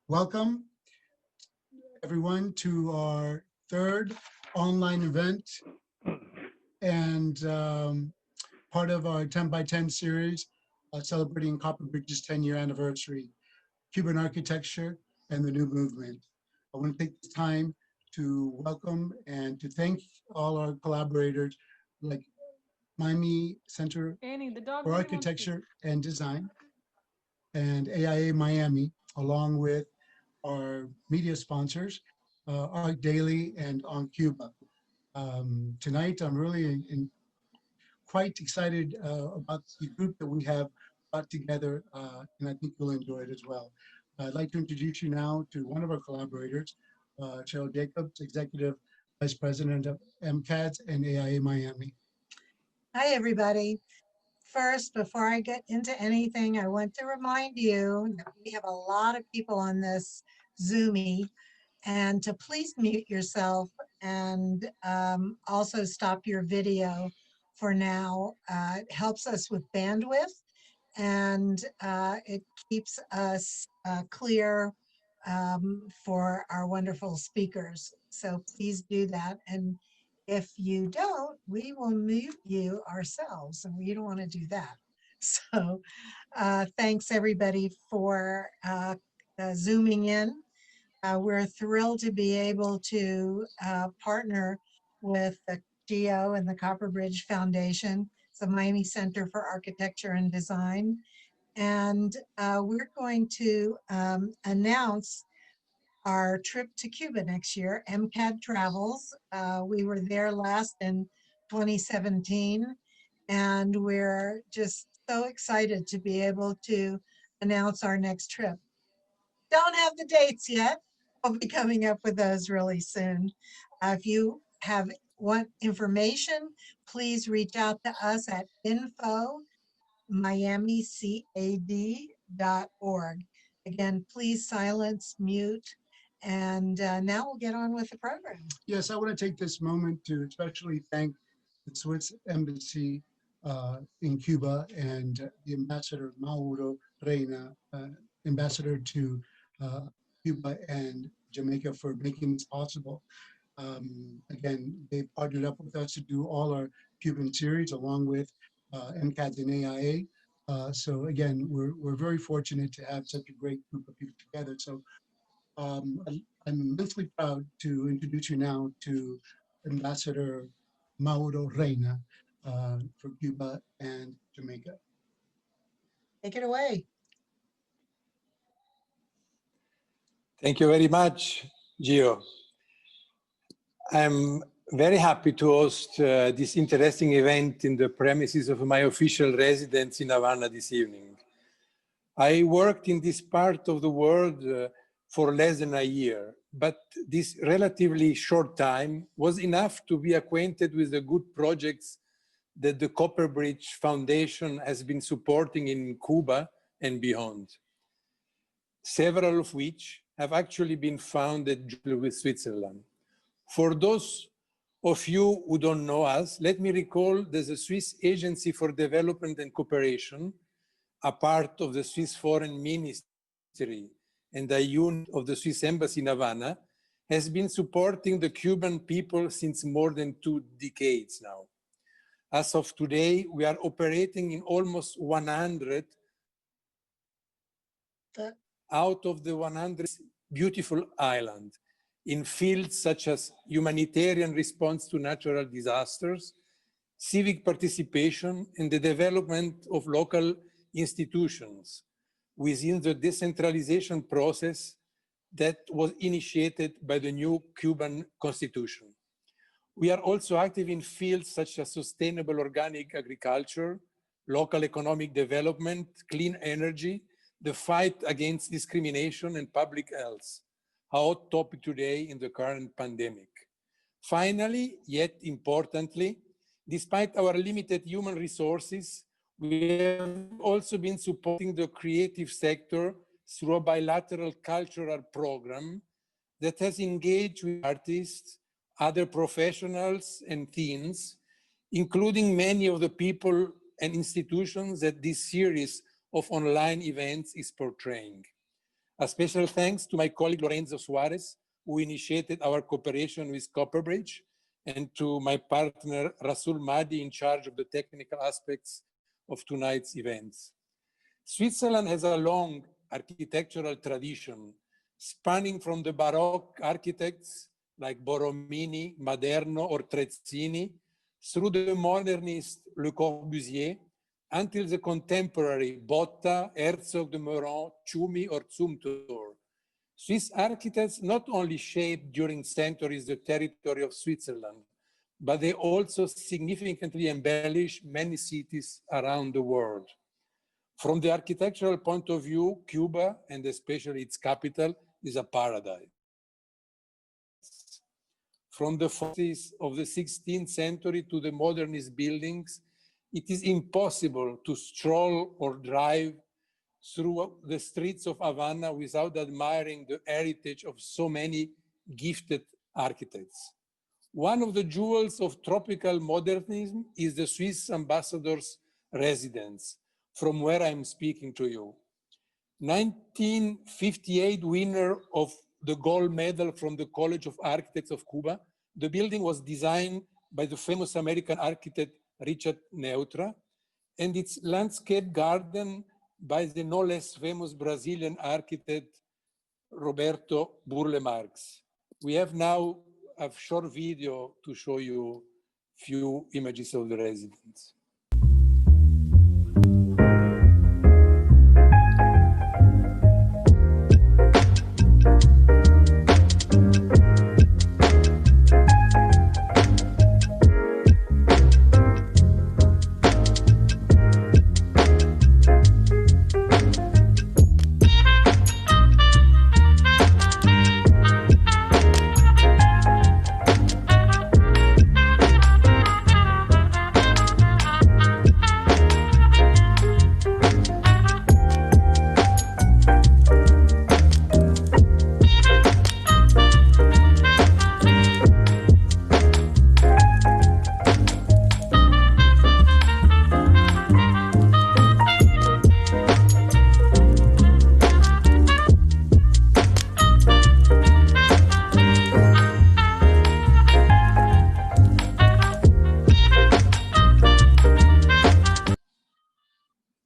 Welcome, everyone, to our third online event and part of our 10 by 10 series celebrating Copperbridge's 10-year anniversary, Cuban Architecture and the New Movement. I want to take this time to welcome and to thank all our collaborators like Miami Center for Architecture and Design and AIA Miami, along with our media sponsors, ArchDaily and On Cuba. Tonight, I'm really quite excited about the group that we have brought together, and I think you'll enjoy it as well. I'd like to introduce you now to one of our collaborators, Cheryl Jacobs, Executive Vice President of MCADS and AIA Miami. Hi, everybody. First, before I get into anything, I want to remind you that we have a lot of people on this Zoomie, and to please mute yourself and also stop your video for now. It helps us with bandwidth, and it keeps us clear for our wonderful speakers. So please do that. And if you don't, we will mute you ourselves, and we don't want to do that. So thanks, everybody, for Zooming in. We're thrilled to be able to partner with the GEO and the Copperbridge Foundation. It's the Miami Center for Architecture and Design. And we're going to announce our trip to Cuba next year, MCAD Travels. We were there last in 2017, and we're just so excited to be able to announce our next trip. Don't have the dates yet. We'll be coming up with those really soon. If you want information, please reach out to us at info@miamicad.org. Again, please silence, mute, and now we'll get on with the program. Yes, I want to take this moment to especially thank the Swiss Embassy in Cuba and the Ambassador Mauro Reina, Ambassador to Cuba and Jamaica, for making this possible. Again, they partnered up with us to do all our Cuban series along with MCAD and AIA. So again, we're very fortunate to have such a great group of people together. So I'm immensely proud to introduce you now to Ambassador Mauro Reina for Cuba and Jamaica. Take it away. Thank you very much, Gio. I'm very happy to host this interesting event in the premises of my official residence in Havana this evening. I worked in this part of the world for less than a year, but this relatively short time was enough to be acquainted with the good projects that the Copperbridge Foundation has been supporting in Cuba and beyond, several of which have actually been founded with Switzerland. For those of you who don't know us, let me recall that the Swiss Agency for Development and Cooperation, a part of the Swiss Foreign Ministry and a unit of the Swiss Embassy in Havana, has been supporting the Cuban people since more than 2 decades now. As of today, we are operating in almost 100 out of the 100 beautiful island in fields such as humanitarian response to natural disasters, civic participation, and the development of local institutions within the decentralization process that was initiated by the new Cuban Constitution. We are also active in fields such as sustainable organic agriculture, local economic development, clean energy, the fight against discrimination, and public health, a hot topic today in the current pandemic. Finally, yet importantly, despite our limited human resources, we have also been supporting the creative sector through a bilateral cultural program that has engaged with artists, other professionals and teams, including many of the people and institutions that this series of online events is portraying. A special thanks to my colleague Lorenzo Suarez, who initiated our cooperation with Copperbridge, and to my partner Rasul Mahdi, in charge of the technical aspects of tonight's events. Switzerland has a long architectural tradition, spanning from the Baroque architects like Borromini, Maderno, or Trezzini, through the modernist Le Corbusier, until the contemporary Botta, Herzog de Meuron, Tschumi, or Zumthor. Swiss architects not only shaped during centuries the territory of Switzerland, but they also significantly embellished many cities around the world. From the architectural point of view, Cuba, and especially its capital, is a paradise. From the 40s of the 16th century to the modernist buildings, it is impossible to stroll or drive through the streets of Havana without admiring the heritage of so many gifted architects. One of the jewels of tropical modernism is the Swiss ambassador's residence, from where I'm speaking to you. 1958 winner of the gold medal from the College of Architects of Cuba, the building was designed by the famous American architect Richard Neutra, and its landscape garden by the no less famous Brazilian architect Roberto Burle Marx. We have now a short video to show you few images of the residence.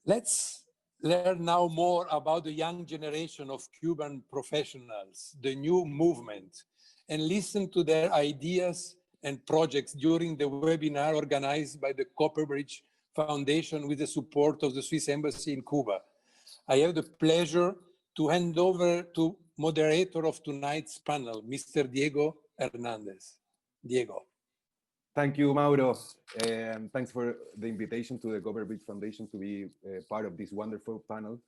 Let's learn now more about the young generation of Cuban professionals, the new movement, and listen to their ideas and projects during the webinar organized by the Copperbridge Foundation with the support of the Swiss Embassy in Cuba. I have the pleasure to hand over to moderator of tonight's panel, Mr. Diego Hernández. Diego. Thank you, Mauro. Thanks for the invitation to the Copperbridge Foundation to be part of this wonderful panel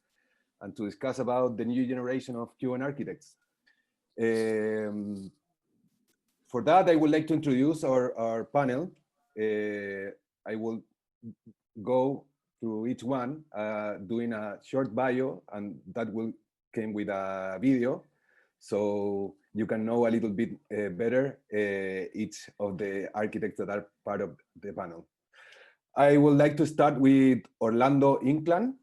and to discuss about the new generation of Cuban architects. For that, I would like to introduce our panel. I will go through each one, doing a short bio, and that will come with a video. So you can know a little bit better each of the architects that are part of the panel. I would like to start with Orlando Inclán.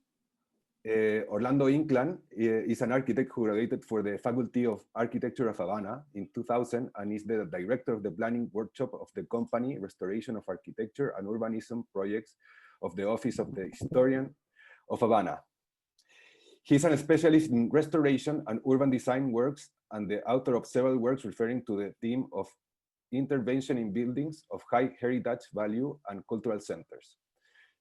Orlando Inclán is an architect who graduated for the Faculty of Architecture of Havana in 2000 and is the director of the planning workshop of the company Restoration of Architecture and Urbanism Projects of the Office of the Historian of Havana. He's a specialist in restoration and urban design works and the author of several works referring to the theme of intervention in buildings of high heritage value and cultural centers.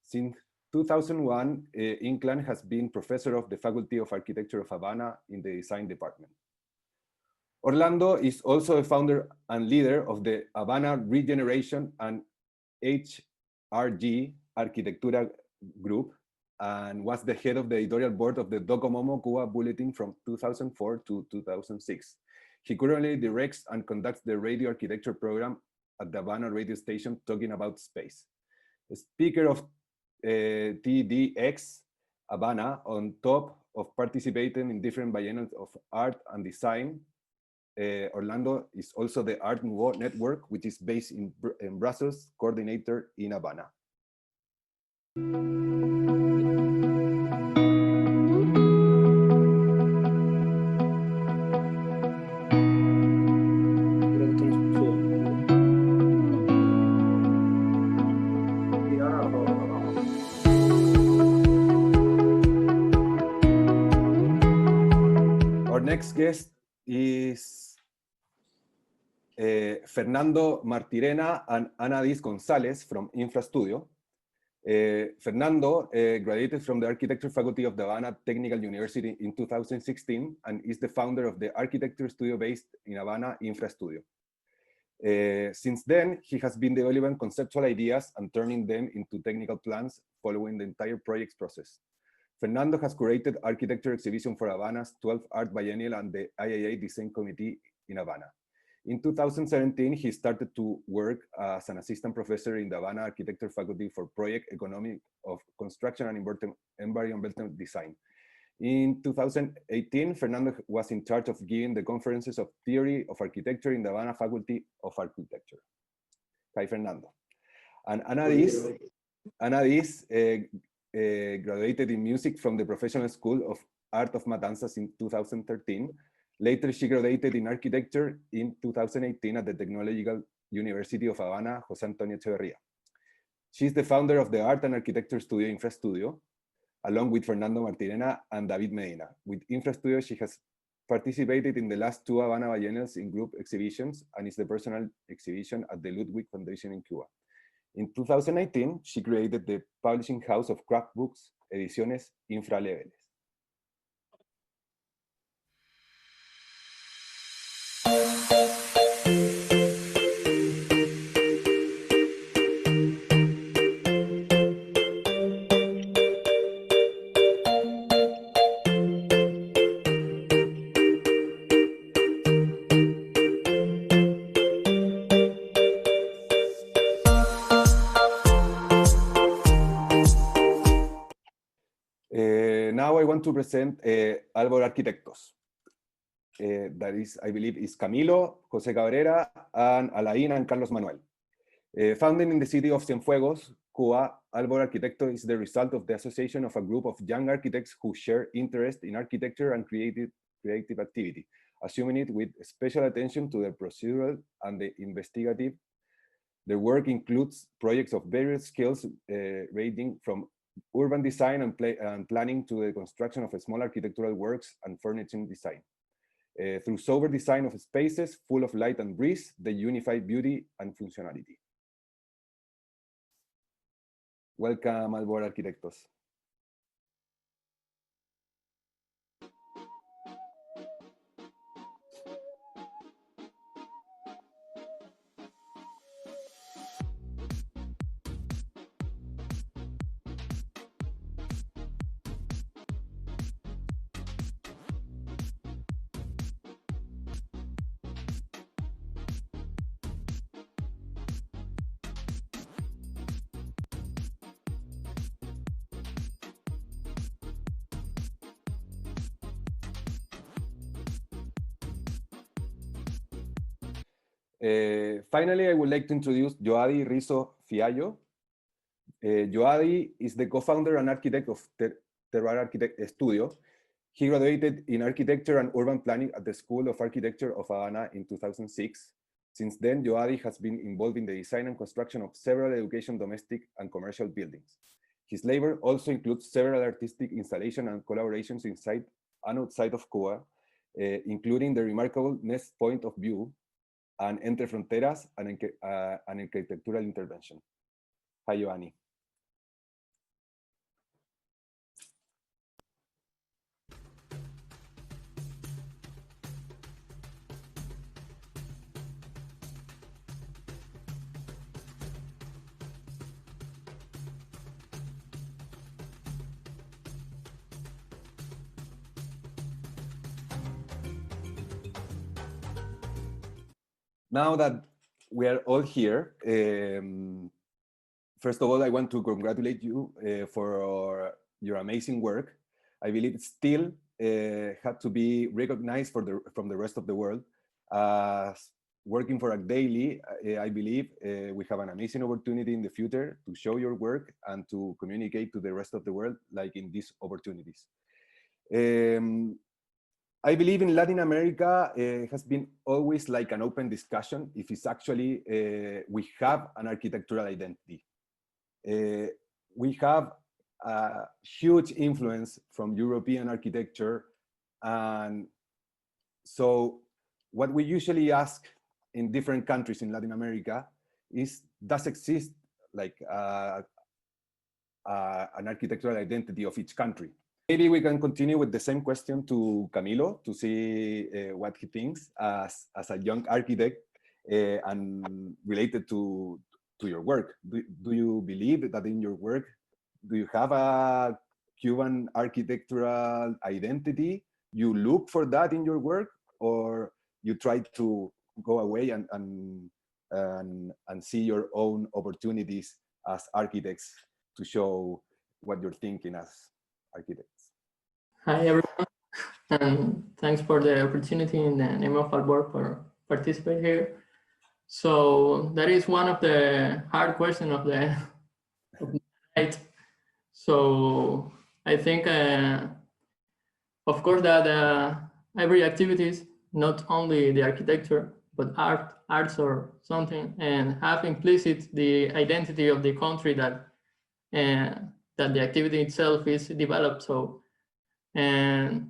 Since 2001, Inclán has been professor of the Faculty of Architecture of Havana in the design department. Orlando is also a founder and leader of the Havana Regeneration and HRG Arquitectura Group, and was the head of the editorial board of the Docomomo Cuba Bulletin from 2004 to 2006. He currently directs and conducts the radio architecture program at the Havana radio station Talking About Space. A speaker of TDX Havana, on top of participating in different biennials of art and design, Orlando is also the Art Nouveau Network, which is based in Brussels, coordinator in Havana. next guest is Fernando Martirena and Anadis Gonzalez from InfraStudio. Fernando graduated from the architecture faculty of the Havana Technical University in 2016 and is the founder of the architecture studio based in Havana, InfraStudio. Since then, he has been developing conceptual ideas and turning them into technical plans following the entire project's process. Fernando has curated architecture exhibition for Havana's 12th Art Biennial and the IAA Design Committee in Havana. In 2017, he started to work as an assistant professor in the Havana Architecture Faculty for Project Economic of Construction and Environmental Design. In 2018, Fernando was in charge of giving the conferences of theory of architecture in the Havana Faculty of Architecture. Hi, Fernando. And Anadis graduated in music from the Professional School of Art of Matanzas in 2013. Later, she graduated in architecture in 2018 at the Technological University of Havana, José Antonio Echeverría. She's the founder of the Art and Architecture Studio, InfraStudio, along with Fernando Martirena and David Medina. With InfraStudio, she has participated in the last 2 Havana Biennials in group exhibitions and is the personal exhibition at the Ludwig Foundation in Cuba. In 2019, she created the publishing house of craft books, Ediciones Infraleveles. Now I want to present Albor Arquitectos. That is, I believe, is Camilo, José Cabrera, and Alain and Carlos Manuel. Founded in the city of Cienfuegos, Cuba, Albor Arquitecto is the result of the association of a group of young architects who share interest in architecture and creative activity, assuming it with special attention to the procedural and the investigative. Their work includes projects of various scales ranging from urban design and planning to the construction of small architectural works and furnishing design. Through sober design of spaces full of light and breeze, they unify beauty and functionality. Welcome, Albor Arquitectos. Finally, I would like to introduce Joadi Rizzo Fiallo. Joadi is the co-founder and architect of Terroir Architect Studio. He graduated in architecture and urban planning at the School of Architecture of Havana in 2006. Since then, Joadi has been involved in the design and construction of several education, domestic, and commercial buildings. His labor also includes several artistic installations and collaborations inside and outside of Cuba, including the remarkable Nest Point of View, and Entre Fronteras, an architectural intervention. Hi, Giovanni. Now that we are all here, first of all, I want to congratulate you for your amazing work. I believe it still had to be recognized from the rest of the world. Working for ArchDaily, I believe we have an amazing opportunity in the future to show your work and to communicate to the rest of the world, like in these opportunities. I believe in Latin America has been always like an open discussion if it's actually we have an architectural identity. We have a huge influence from European architecture, and So what we usually ask in different countries in Latin America is, does exist like an architectural identity of each country? Maybe we can continue with the same question to Camilo to see what he thinks as a young architect and related to your work. Do you believe that in your work, do you have a Cuban architectural identity? You look for that in your work, or you try to go away and see your own opportunities as architects to show what you're thinking as architects? Hi, everyone, and thanks for the opportunity in the name of Albor for participate here. So that is one of the hard questions of the night. So I think, of course, that every activity, not only the architecture, but arts or something, and have implicit the identity of the country that the activity itself is developed. So, and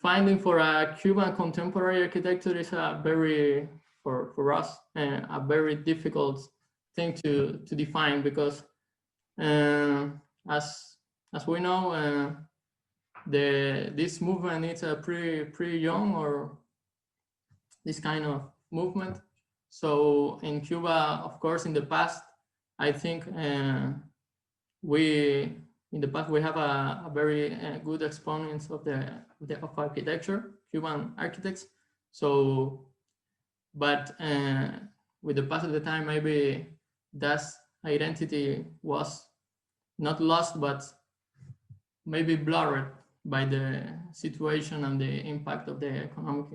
finding for a Cuban contemporary architecture is a very, for us, a very difficult thing to define, because as we know, this movement is a pretty young, or this kind of movement. So in Cuba, of course, in the past, I think we have a very good exponents of architecture, Cuban architects. So, but with the pass of the time, maybe that identity was not lost, but maybe blurred by the situation and the impact of the economic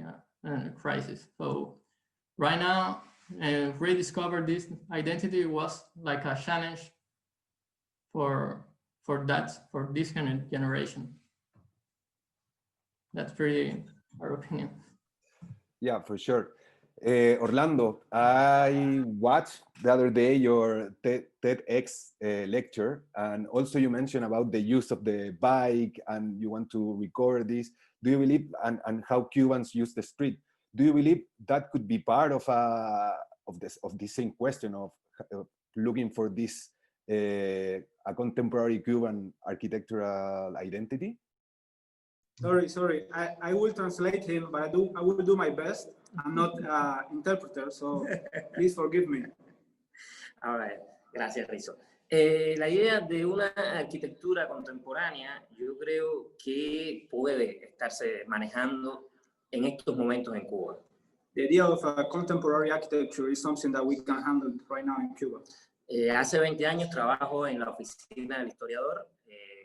crisis. So right now, rediscover this identity was like a challenge for this kind of generation. That's pretty our opinion. Yeah, for sure. Orlando, I watched the other day your TEDx lecture, and also you mentioned about the use of the bike, and you want to record this. Do you believe, and how Cubans use the street? Do you believe that could be part of this same question of looking for this a contemporary Cuban architectural identity? Sorry. I will translate him, but I will do my best. I'm not interpreter, so please forgive me. All right. Gracias, Rizzo. La idea de una arquitectura contemporánea, yo creo que puede estarse manejando en estos momentos en Cuba. The idea of a contemporary architecture is something that we can handle right now in Cuba. Hace 20 años trabajo en la oficina del historiador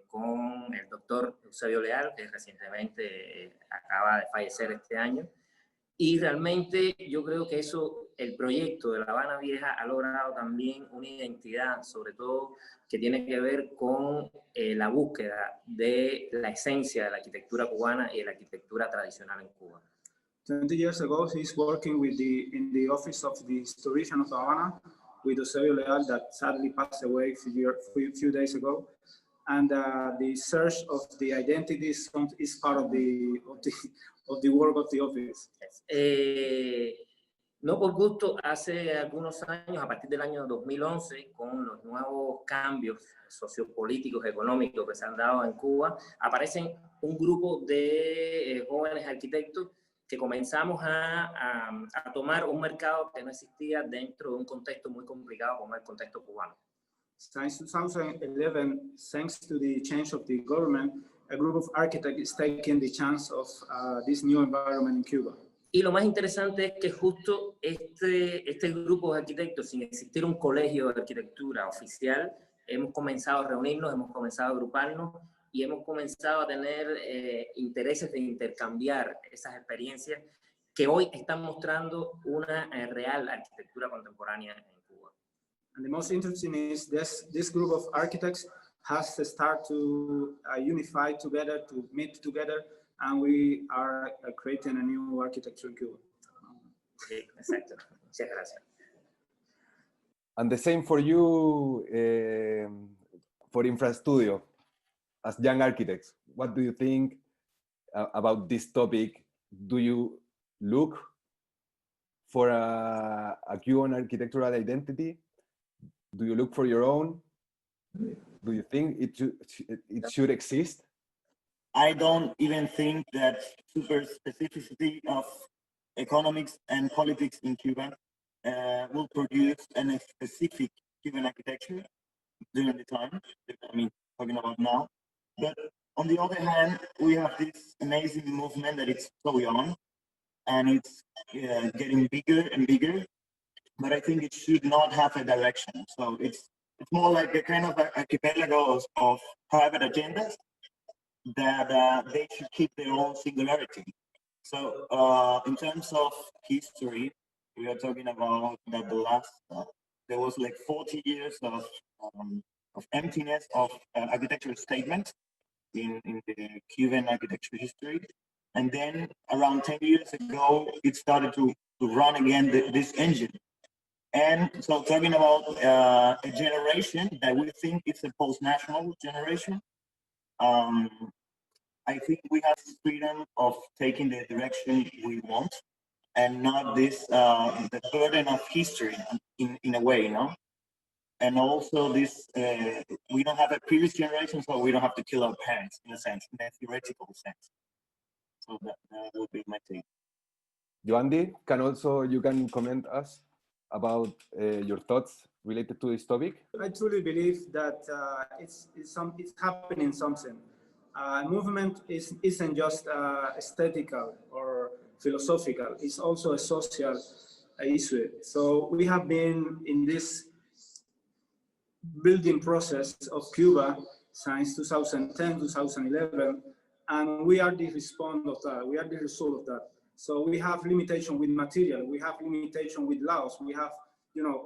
con el doctor Eusebio Leal, que recientemente acaba de fallecer este año. Y realmente yo creo que el proyecto de La Habana Vieja ha logrado también una identidad, sobre todo que tiene que ver con la búsqueda de la esencia de la arquitectura cubana y de la arquitectura tradicional en Cuba. 20 years ago, he's working in the office of the historian of Havana with Eusebio Leal, that sadly passed away a few days ago. And the search of the identity is part of the work of the office. No por gusto, hace algunos años, a partir del año 2011, con los nuevos cambios sociopolíticos, económicos que se han dado en Cuba, aparecen un grupo de jóvenes arquitectos que comenzamos a tomar un mercado que no existía dentro de un contexto muy complicado como el contexto cubano. Since 2011, thanks to the change of the government, a group of architects is taking the chance of this new environment in Cuba. Y lo más interesante es que justo este grupo de arquitectos, sin existir un colegio de arquitectura oficial, hemos comenzado a reunirnos, hemos comenzado a agruparnos y hemos comenzado a tener intereses de intercambiar esas experiencias que hoy están mostrando una real arquitectura contemporánea en Cuba. And the most interesting is this group of architects has to start to unify together, to meet together, and we are creating a new architecture in Cuba. Sí, exacto. Muchas gracias. And the same for you, for Infrastudio, as young architects. What do you think about this topic do you look for a Cuban architectural identity? Do you look for your own? Do you think it should exist? I don't even think that super specificity of economics and politics in Cuba will produce a specific Cuban architecture during the time. I mean, talking about now. But on the other hand, we have this amazing movement that it's so young and it's getting bigger and bigger. But I think it should not have a direction. So it's more like a kind of archipelago of private agendas that they should keep their own singularity. So in terms of history, we are talking about that the last, there was like 40 years of emptiness of architectural statements in the Cuban architecture history. And then around 10 years ago, it started to run again this engine. And so talking about a generation that we think it's a post-national generation, I think we have freedom of taking the direction we want and not this, the burden of history in a way, you know? And also this, we don't have a previous generation, so we don't have to kill our parents in a sense, in a theoretical sense. So that would be my take. Joandy, you can comment us about your thoughts related to this topic? I truly believe that it's happening something. Movement isn't just aesthetical or philosophical, it's also a social issue. So we have been in this building process of Cuba since 2010, 2011, and we are the response of that, we are the result of that. So we have limitation with material, we have limitation with laws, we have,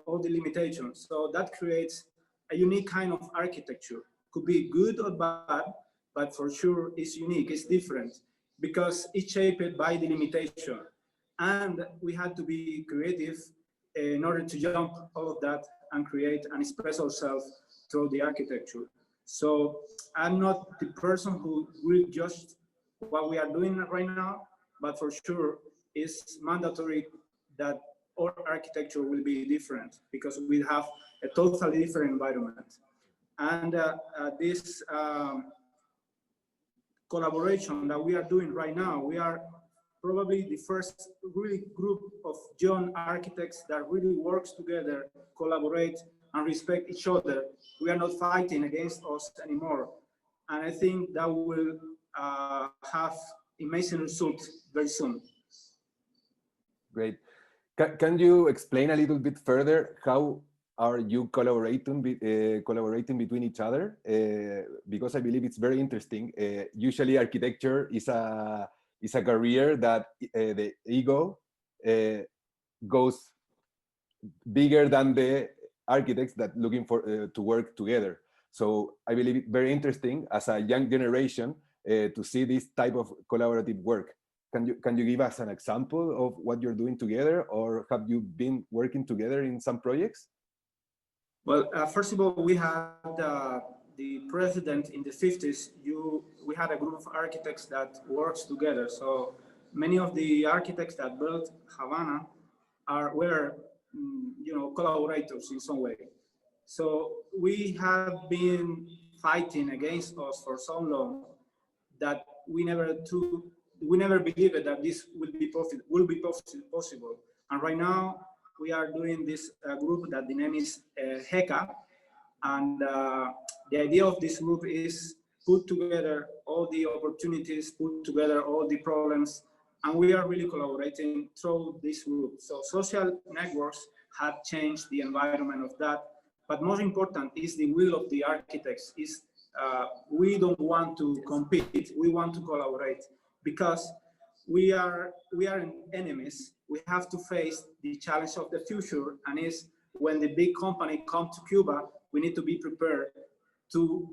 all the limitations. So that creates a unique kind of architecture. Could be good or bad, but for sure it's unique, it's different, because it's shaped by the limitation. And we had to be creative in order to jump all of that and create and express ourselves through the architecture. So I'm not the person who will judge what we are doing right now, but for sure it's mandatory that our architecture will be different because we have a totally different environment. And this collaboration that we are doing right now, we are probably the first really group of young architects that really works together, collaborate and respect each other. We are not fighting against us anymore. And I think that will have amazing results very soon. Great. Can you explain a little bit further how are you collaborating between each other? Because I believe it's very interesting. Usually architecture is a career that the ego goes bigger than the architects that looking for to work together. So I believe it's very interesting as a young generation to see this type of collaborative work. Can you give us an example of what you're doing together, or have you been working together in some projects? Well, first of all, we had the president in the 50s. We had a group of architects that works together. So many of the architects that built Havana were collaborators in some way. So we have been fighting against us for so long that we never believed that this will be possible. And right now we are doing this group that the name is HECA, and the idea of this group is put together all the opportunities, put together all the problems, and we are really collaborating through this group. So social networks have changed the environment of that, but most important is the will of the architects. We don't want to compete, we want to collaborate, because we are enemies. We have to face the challenge of the future, and is when the big company come to Cuba, we need to be prepared to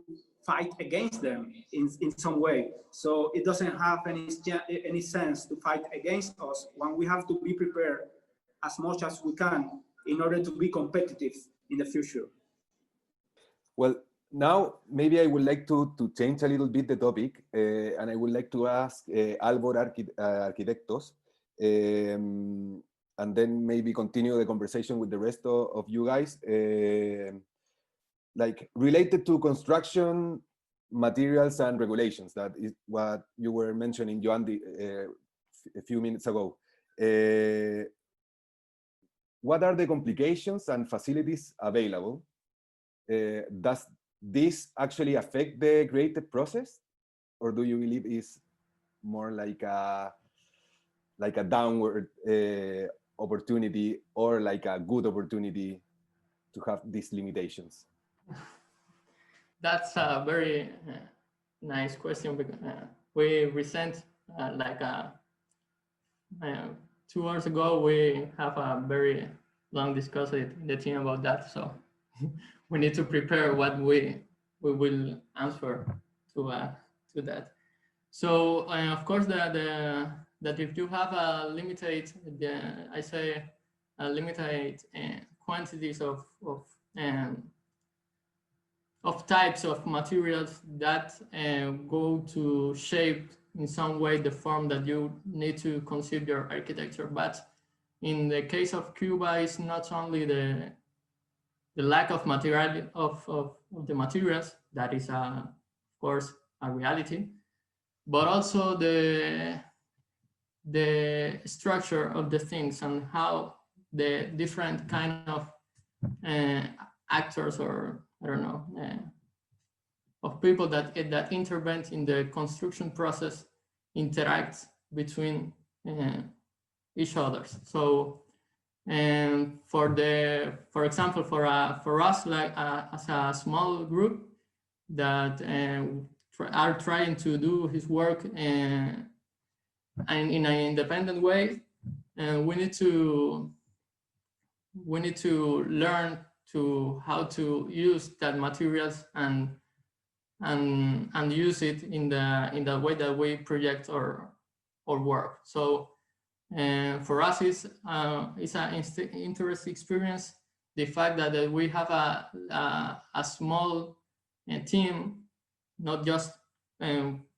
fight against them in some way. So it doesn't have any sense to fight against us when we have to be prepared as much as we can in order to be competitive in the future. Well, now maybe I would like to change a little bit the topic, and I would like to ask Albor Arquitectos, and then maybe continue the conversation with the rest of you guys, like related to construction materials and regulations. That is what you were mentioning, Joandi, a few minutes ago. What are the complications and facilities available? Does this actually affect the creative process, or do you believe it's more like a downward opportunity, or like a good opportunity to have these limitations? That's a very nice question, because we recent like 2 hours ago, we have a very long discussion in the team about that. So we need to prepare what we will answer to that. So of course, that if you have a limited, I say a limited quantities of types of materials that go to shape in some way the form that you need to consider your architecture. But in the case of Cuba, it's not only the lack of material of the materials that is of course a reality, but also the structure of the things and how the different kind of actors, or I don't know, of people that intervene in the construction process interact between each others. So, for example, for us, like as a small group that are trying to do his work and in an independent way, we need to learn to how to use that materials and use it in the way that we project our work. So for us, it's an interesting experience. The fact that we have a small team, not just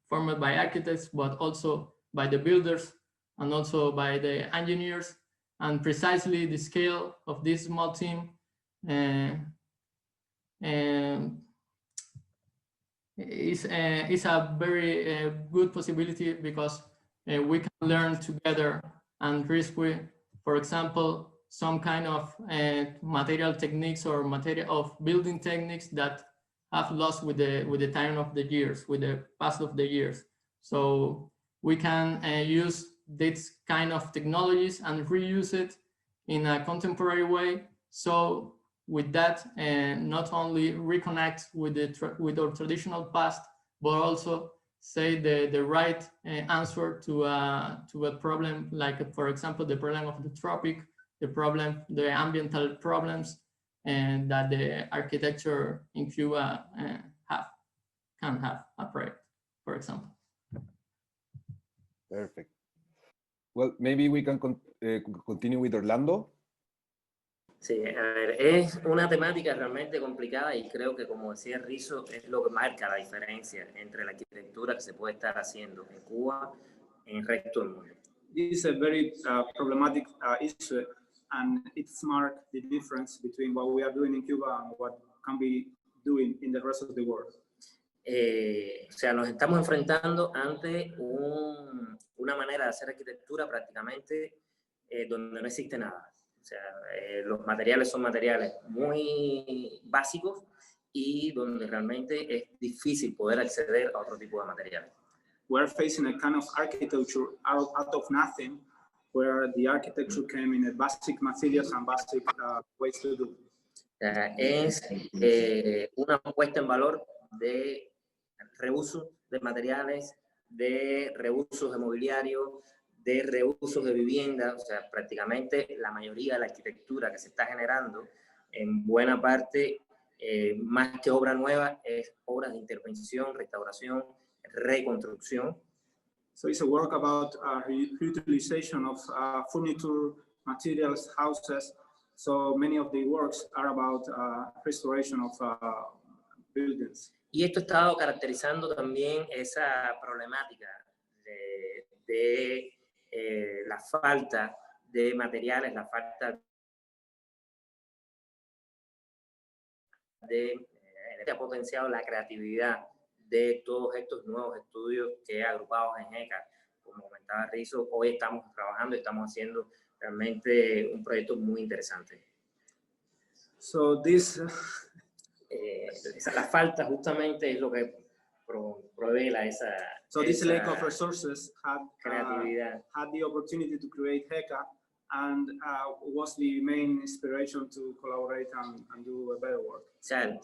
formed by architects, but also by the builders and also by the engineers, and precisely the scale of this small team is a very good possibility, because we can learn together and risk, for example, some kind of material techniques or material of building techniques that have lost with the time of the years, with the past of the years. So we can use this kind of technologies and reuse it in a contemporary way. So with that, not only reconnect with our traditional past, but also say the right answer to a problem, like for example the problem of the tropic, the ambiental problems, and that the architecture in Cuba can have a project, for example. Perfect. Well, maybe we can continue with Orlando. Sí, a ver, es una temática realmente complicada y creo que, como decía Rizzo, es lo que marca la diferencia entre la arquitectura que se puede estar haciendo en Cuba y en el resto del mundo. This is a very problematic issue, and it's marked the difference between what we are doing in Cuba and what can be doing in the rest of the world. O sea, nos estamos enfrentando ante una manera de hacer arquitectura prácticamente donde no existe nada. O sea, los materiales son materiales muy básicos y donde realmente es difícil poder acceder a otro tipo de materiales. We're facing a kind of architecture out of nothing, where the architecture came in a basic materials and basic ways to do. Es una puesta en valor de reuso de materiales, de reusos de mobiliario, de reusos de vivienda. O sea, prácticamente la mayoría de la arquitectura que se está generando, en buena parte, más que obra nueva, es obras de intervención, restauración, reconstrucción. So it's a work about reutilization of furniture, materials, houses. So many of the works are about restoration of buildings. Y esto ha estado caracterizando también esa problemática de la falta de materiales, la falta ha potenciado la creatividad de todos estos nuevos estudios que agrupados en ECA, como comentaba Rizo, hoy estamos trabajando y estamos haciendo realmente un proyecto muy interesante. So this la falta justamente es lo que revela esa this lack of resources had creatividad. Had the opportunity to create HECA, and was the main inspiration to collaborate and do a better work. O sea,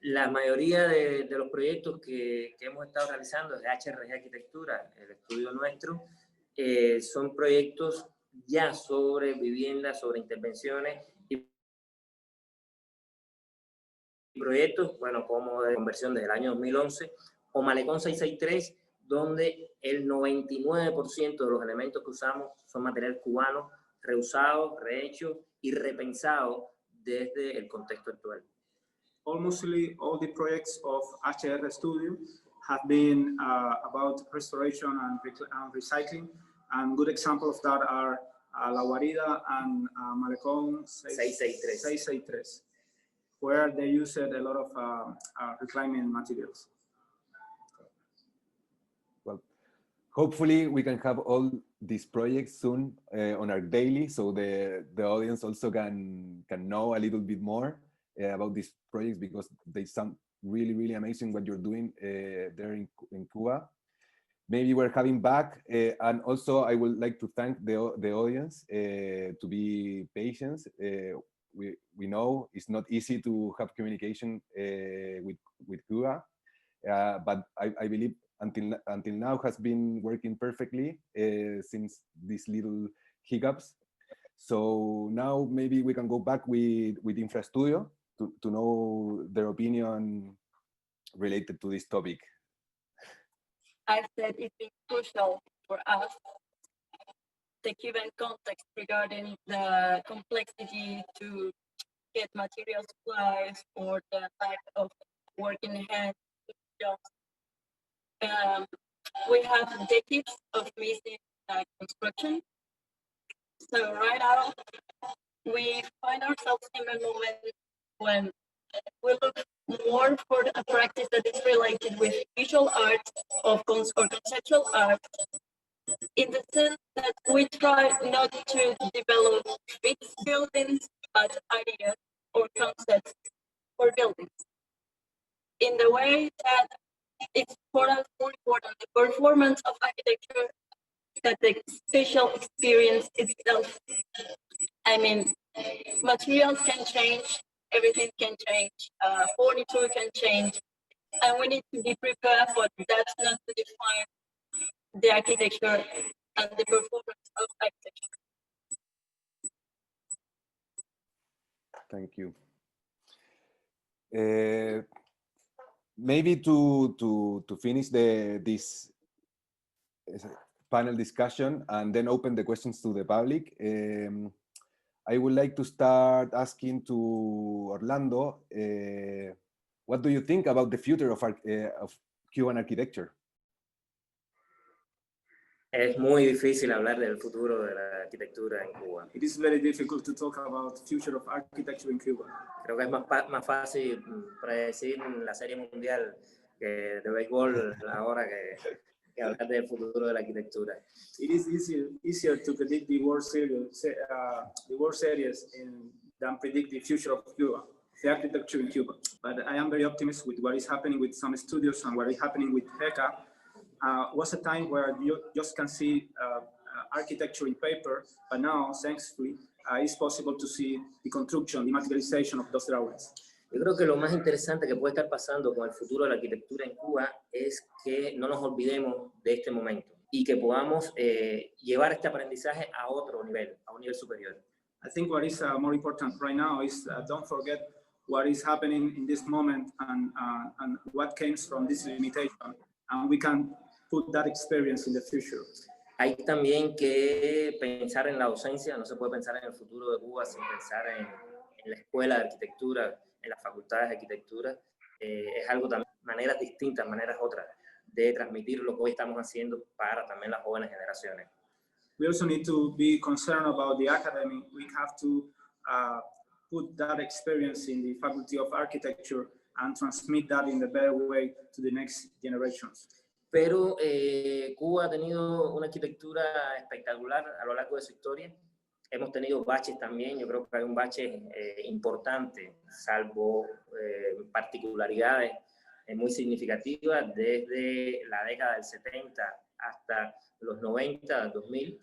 la mayoría de los proyectos que hemos estado realizando desde HRG Arquitectura, el estudio nuestro, son proyectos ya sobre viviendas, sobre intervenciones y proyectos, bueno, como de conversión desde el año 2011, o Malecón 663, donde el 99% de los elementos que usamos son material cubano, reusados, rehechos y repensados desde el contexto actual. Almostly all the projects of HR Studio have been about restoration and recycling, and good examples of that are La Guarida and Malecón 663, where they used a lot of reclaiming materials. Well, hopefully we can have all these projects soon on ArchDaily, so the audience also can know a little bit more about these projects, because they sound really, really amazing what you're doing there in Cuba. Maybe we're having back, and also I would like to thank the audience to be patient. We know it's not easy to have communication with Cuba, but I believe until now has been working perfectly since these little hiccups. So now maybe we can go back with InfraStudio to know their opinion related to this topic. I said it's been crucial for us, the Cuban context regarding the complexity to get material supplies or the lack of working hand jobs. We have decades of missing construction. So right now, we find ourselves in a moment when we look more for a practice that is related with visual art or conceptual art, in the sense that we try not to develop fixed buildings, but ideas or concepts for buildings. In the way that it's for us more important, the performance of architecture, that the spatial experience itself. I mean, materials can change, everything can change, furniture can change, and we need to be prepared for that not to define the architecture and the performance of architecture. Thank you. Maybe to finish this panel discussion and then open the questions to the public, I would like to start asking to Orlando, what do you think about the future of Cuban architecture? Es muy difícil hablar del futuro de la arquitectura en Cuba. It is very difficult to talk about the future of architecture in Cuba. Creo que es más fácil predecir la Serie Mundial de béisbol ahora que hablar del futuro de la arquitectura. It is easier to predict the World Series than predict the future of Cuba, the architecture in Cuba. But I am very optimistic with what is happening with some studios and what is happening with HECA. Was a time where you just can see architecture in paper, but now, thankfully, it's possible to see the construction, the materialization of those drawings. Yo creo que lo más interesante que puede estar pasando con el futuro de la arquitectura en Cuba es que no nos olvidemos de este momento y que podamos llevar este aprendizaje a otro nivel, a un nivel superior. I think what is more important right now is don't forget what is happening in this moment and what came from this limitation, and we can put that experience in the future. Hay también que pensar en la docencia, no se puede pensar en el futuro de Cuba sin pensar en la escuela de arquitectura, en las facultades de arquitectura. es algo también, maneras distintas, maneras otras de transmitir lo que hoy estamos haciendo para también las jóvenes generaciones. We also need to be concerned about the academy. We have to put that experience in the Faculty of Architecture and transmit that in the better way to the next generations. Pero Cuba ha tenido una arquitectura espectacular a lo largo de su historia. Hemos tenido baches también, yo creo que hay un bache importante, salvo particularidades muy significativas desde la década del 70 hasta los 90, 2000.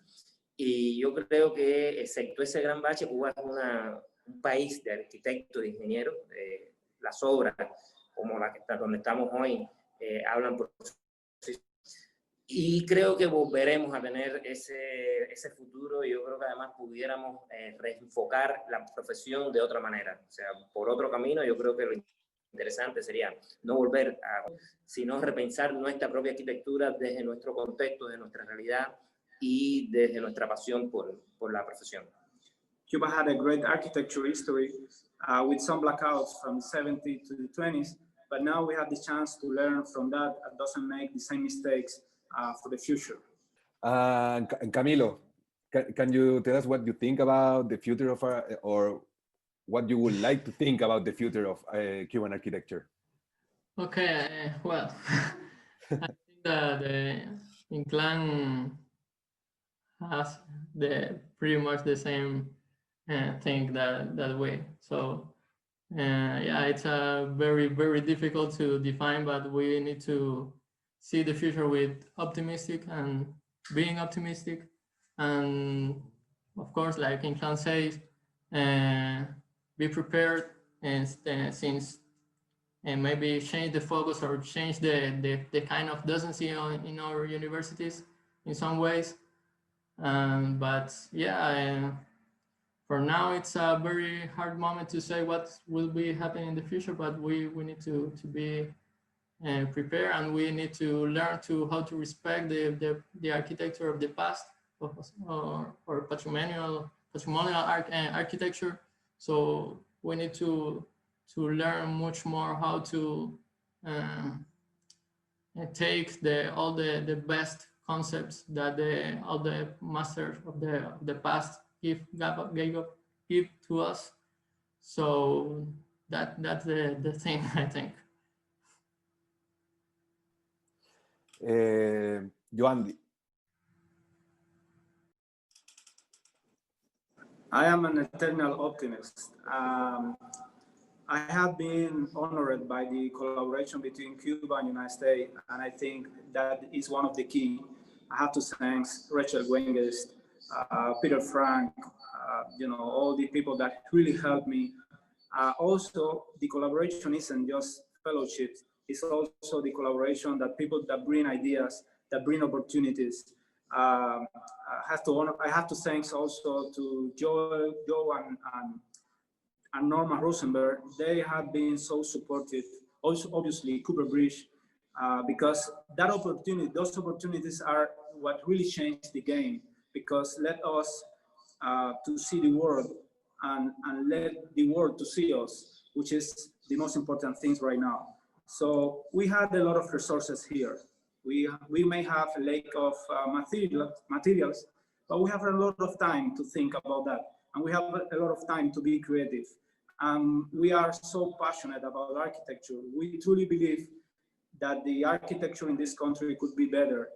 Y yo creo que, excepto ese gran bache, Cuba es un país de arquitectos, de ingenieros. Las obras, como la que está, donde estamos hoy, hablan por sí. Y creo que volveremos a tener ese futuro, y yo creo que además pudiéramos reenfocar la profesión de otra manera. O sea, por otro camino. Yo creo que lo interesante sería no volver sino repensar nuestra propia arquitectura desde nuestro contexto, desde nuestra realidad y desde nuestra pasión por la profesión. Cuba had a great architecture history with some blackouts from the 70s to the 20s, but now we have the chance to learn from that and doesn't make the same mistakes for the future. Camilo, can you tell us what you think about the future of or what you would like to think about the future of Cuban architecture? Okay, well, I think that the Inclán has pretty much the same thing that way. So yeah, it's very, very difficult to define, but we need to see the future with optimistic and being optimistic. And of course, like Inclán says, be prepared and since maybe change the focus or change the kind of docency in our universities in some ways. But yeah, for now it's a very hard moment to say what will be happening in the future, but we need to be prepared, and we need to learn how to respect the architecture of the past or patrimonial architecture. So we need to learn much more how to take all the best concepts that all the masters of the past give to us. So that's the thing, I think. Joandy. I am an eternal optimist. I have been honored by the collaboration between Cuba and the United States, and I think that is one of the key. I have to thank Richard Neutra, Peter Frank, all the people that really helped me. Also, the collaboration isn't just fellowship, it's also the collaboration that people that bring ideas, that bring opportunities. I have to thank also to Joe and Norma Rosenberg. They have been so supportive. Also, obviously, Copperbridge, because those opportunities are what really changed the game. Because let us to see the world and let the world to see us, which is the most important things right now. So we had a lot of resources here. We may have a lack of materials, but we have a lot of time to think about that. And we have a lot of time to be creative. We are so passionate about architecture. We truly believe that the architecture in this country could be better.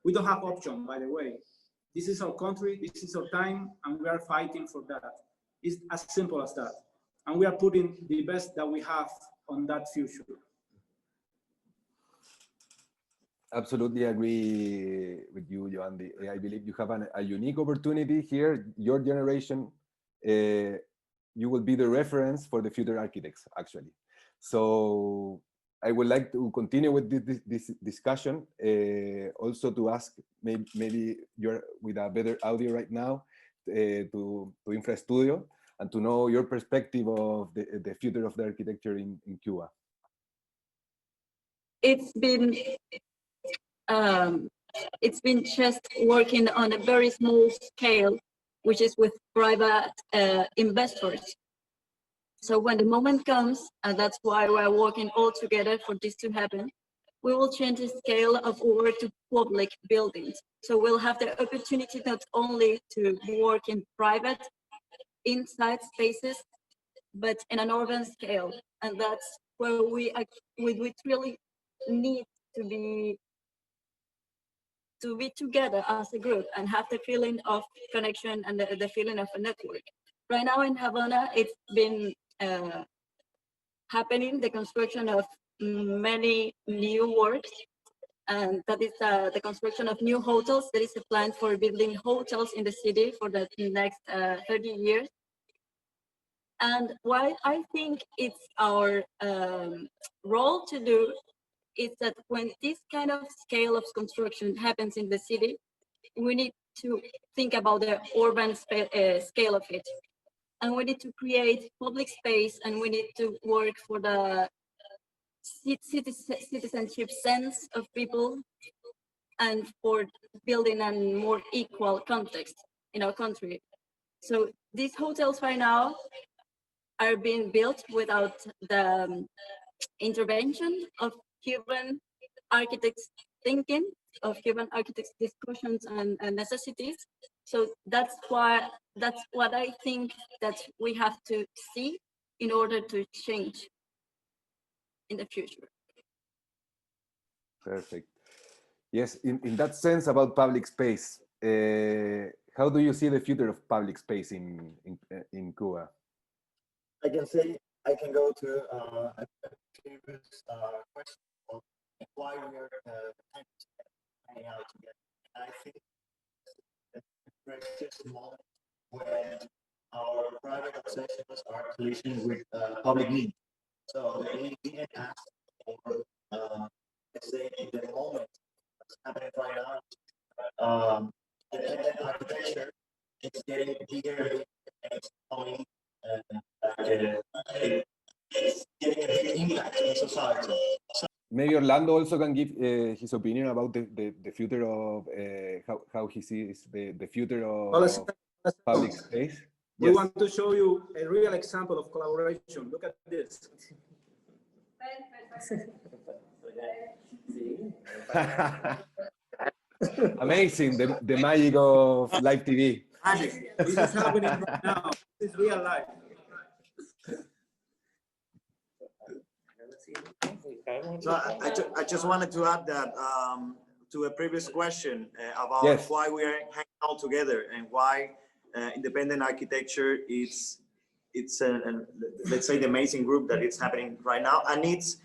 We don't have option, by the way. This is our country, this is our time, and we are fighting for that. It's as simple as that. And we are putting the best that we have on that future. Absolutely agree with you, Joandy. I believe you have a unique opportunity here. Your generation, you will be the reference for the future architects, actually. So I would like to continue with this discussion. Also to ask, maybe you're with a better audio right now, to Infra Studio, and to know your perspective of the future of the architecture in Cuba. It's been just working on a very small scale, which is with private investors. So when the moment comes, and that's why we're working all together for this to happen, we will change the scale of work to public buildings. So we'll have the opportunity not only to work in private inside spaces, but in an urban scale. And that's where we really need to be together as a group and have the feeling of connection and the feeling of a network. Right now in Havana, it's been happening, the construction of many new works, and that is the construction of new hotels. There is a plan for building hotels in the city for the next 30 years. And what I think it's our role to do is that when this kind of scale of construction happens in the city, we need to think about the urban scale of it. And we need to create public space, and we need to work for the citizenship sense of people and for building a more equal context in our country. So these hotels right now are being built without the intervention of Cuban architects' thinking, of Cuban architects' discussions and necessities. So that's what I think that we have to see in order to change in the future. Perfect. Yes, in that sense about public space, how do you see the future of public space in Cuba? I can say, I can go to a previous question of why we are hanging out together. And I think it's a precious moment when our private obsessions are collision with public need. So we didn't ask for, let's say, in the moment that's happening right now, independent architecture is getting bigger and it's coming it's getting a big impact in society. So maybe Orlando also can give his opinion about the future of how he sees the future of public space. We want to show you a real example of collaboration. Look at this. Amazing, the magic of live TV. Magic. This is happening right now. This is real life. So I just wanted to add that to a previous question about Yes. why we are hanging out together and why independent architecture it's let's say the amazing group that it's happening right now, and it's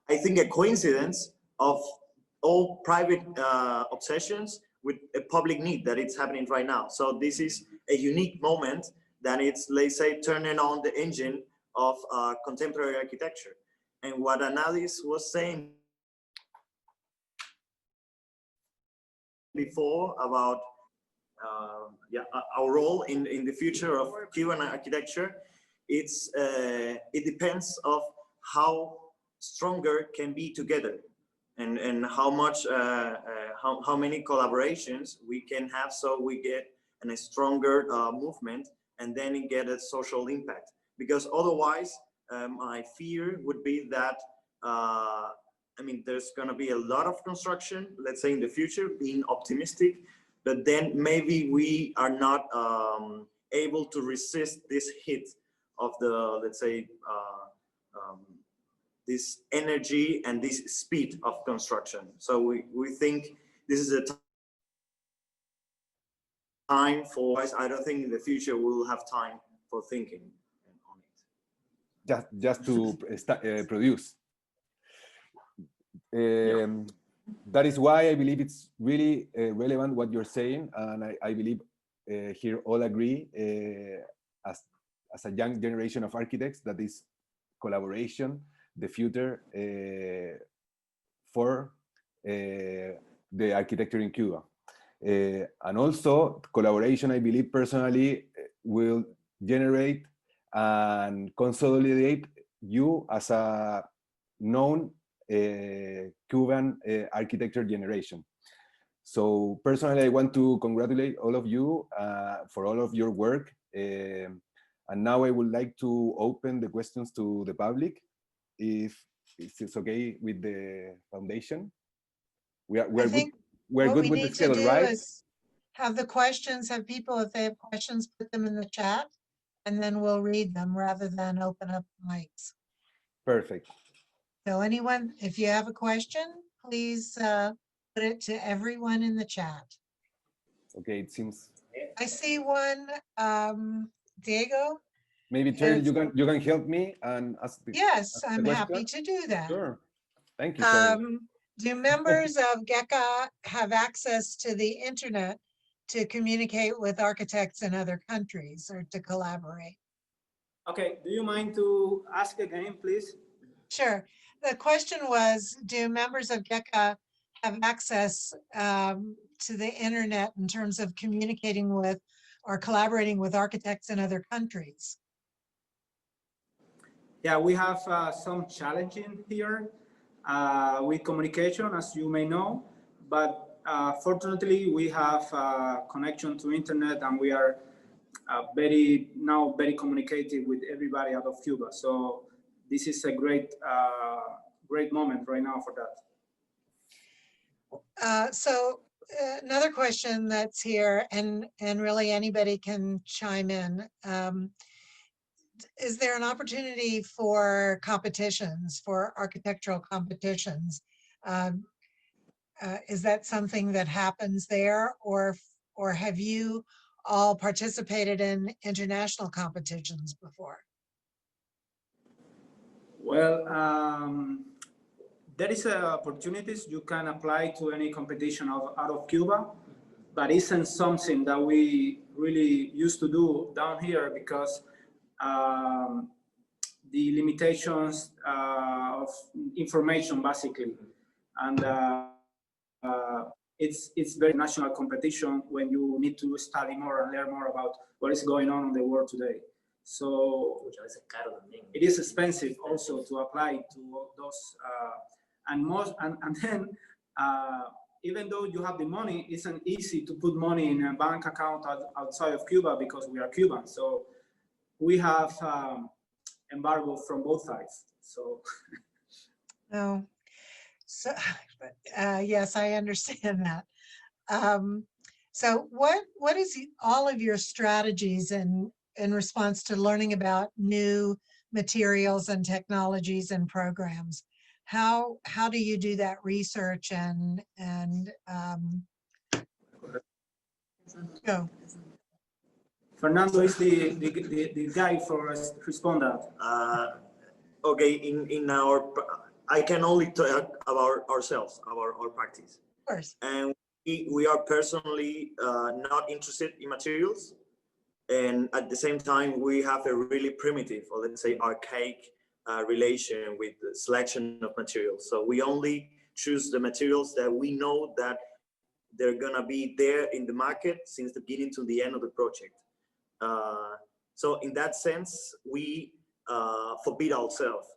I think a coincidence of all private obsessions with a public need that it's happening right now. So this is a unique moment that it's, let's say, turning on the engine of contemporary architecture. And what Hernández was saying before about our role in the future of Cuban architecture, it depends of how stronger can be together and how much how many collaborations we can have so we get a stronger movement and then it get a social impact. Because otherwise my fear would be that I mean, there's going to be a lot of construction, let's say in the future, being optimistic, but then maybe we are not able to resist this hit of the, let's say, this energy and this speed of construction. So we think this is a time for us. I don't think in the future we'll have time for thinking on it. Just to produce. That is why I believe it's really relevant what you're saying, and I believe here all agree as a young generation of architects that is collaboration, the future for the architecture in Cuba. And also collaboration, I believe personally, will generate and consolidate you as a known Cuban architecture generation. So personally, I want to congratulate all of you for all of your work. And now I would like to open the questions to the public, if it's okay with the foundation. We're good with the schedule, right? Is have the questions, have people, if they have questions, put them in the chat, and then we'll read them rather than open up mics. Perfect. So anyone, if you have a question, please put it to everyone in the chat. Okay, it seems. I see one, Diego. Maybe Terry, you can help me and ask the Yes, ask the I'm question? happy to do that. Sure. Thank you, Terry. Do members of GECA have access to the internet to communicate with architects in other countries or to collaborate? Okay, do you mind to ask again, please? Sure. The question was, do members of GECA have access to the internet in terms of communicating with or collaborating with architects in other countries? Yeah, we have some challenging here with communication, as you may know, but fortunately we have connection to internet, and we are very communicative with everybody out of Cuba. So this is a great moment right now for that. Another question that's here, and really anybody can chime in. Is there an opportunity for competitions, for architectural competitions? Is that something that happens there, or have you all participated in international competitions before? Well, there is opportunities. You can apply to any competition out of Cuba, but isn't something that we really used to do down here because the limitations of information, basically, and it's very national competition when you need to study more and learn more about what is going on in the world today. So it is expensive also to apply to those, and then even though you have the money, it isn't easy to put money in a bank account outside of Cuba because we are Cuban. So we have embargo from both sides. So. No. So, yes, I understand that. So what is all of your strategies in response to learning about new materials and technologies and programs? How do you do that research and go? Fernando is the guy for us to respond that. Okay, in our, I can only talk about ourselves, about our practice. Of course. And we are personally not interested in materials. And at the same time, we have a really primitive, or let's say archaic relation with the selection of materials. So we only choose the materials that we know that they're gonna be there in the market since the beginning to the end of the project. So in that sense, we forbid ourselves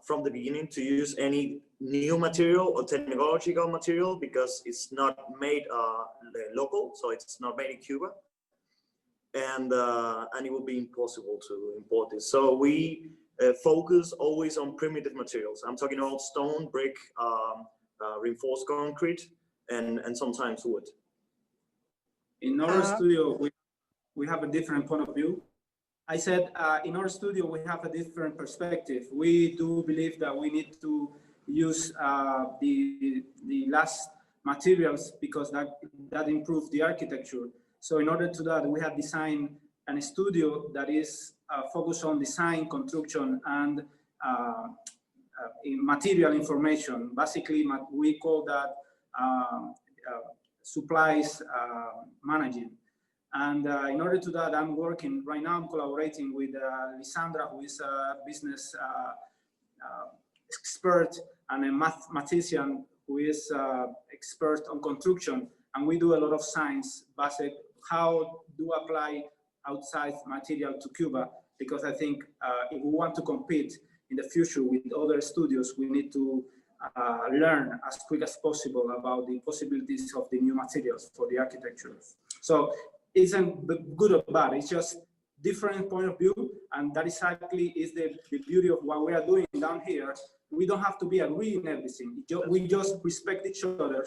from the beginning to use any new material or technological material because it's not made local, so it's not made in Cuba, and it will be impossible to import it. So we focus always on primitive materials. I'm talking about stone, brick, reinforced concrete, and sometimes wood. In our studio, we have a different point of view. I said in our studio, we have a different perspective. We do believe that we need to use the last materials because that improves the architecture. So in order to that, we have designed a studio that is focused on design, construction, and material information. Basically, we call that supplies managing. And in order to that, I'm working right now. I'm collaborating with Lisandra, who is a business expert, and a mathematician who is expert on construction. And we do a lot of science, based how do apply outside material to Cuba. Because I think if we want to compete in the future with other studios, we need to learn as quick as possible about the possibilities of the new materials for the architecture. So isn't good or bad, it's just different point of view, and that exactly is the beauty of what we are doing down here. We don't have to be agreeing in everything. We just respect each other,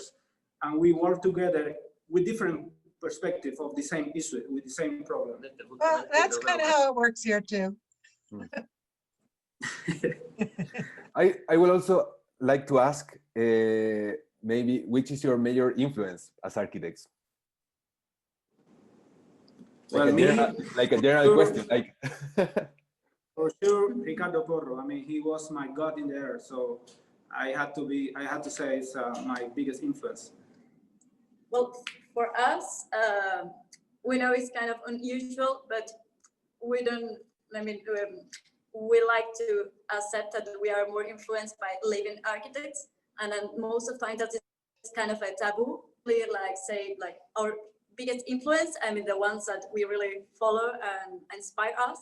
and we work together with different perspective of the same issue, with the same problem. Well, that's kind of how it works here too. I would also like to ask, maybe, which is your major influence as architects? Well, like a general question, like. For sure, Ricardo Porro. I mean, he was my god in there, so I had to say it's my biggest influence. Well, for us, we know it's kind of unusual, but we don't, I mean, we like to accept that we are more influenced by living architects. And then most of the time that it's kind of a taboo. We like say like our biggest influence, I mean, the ones that we really follow and inspire us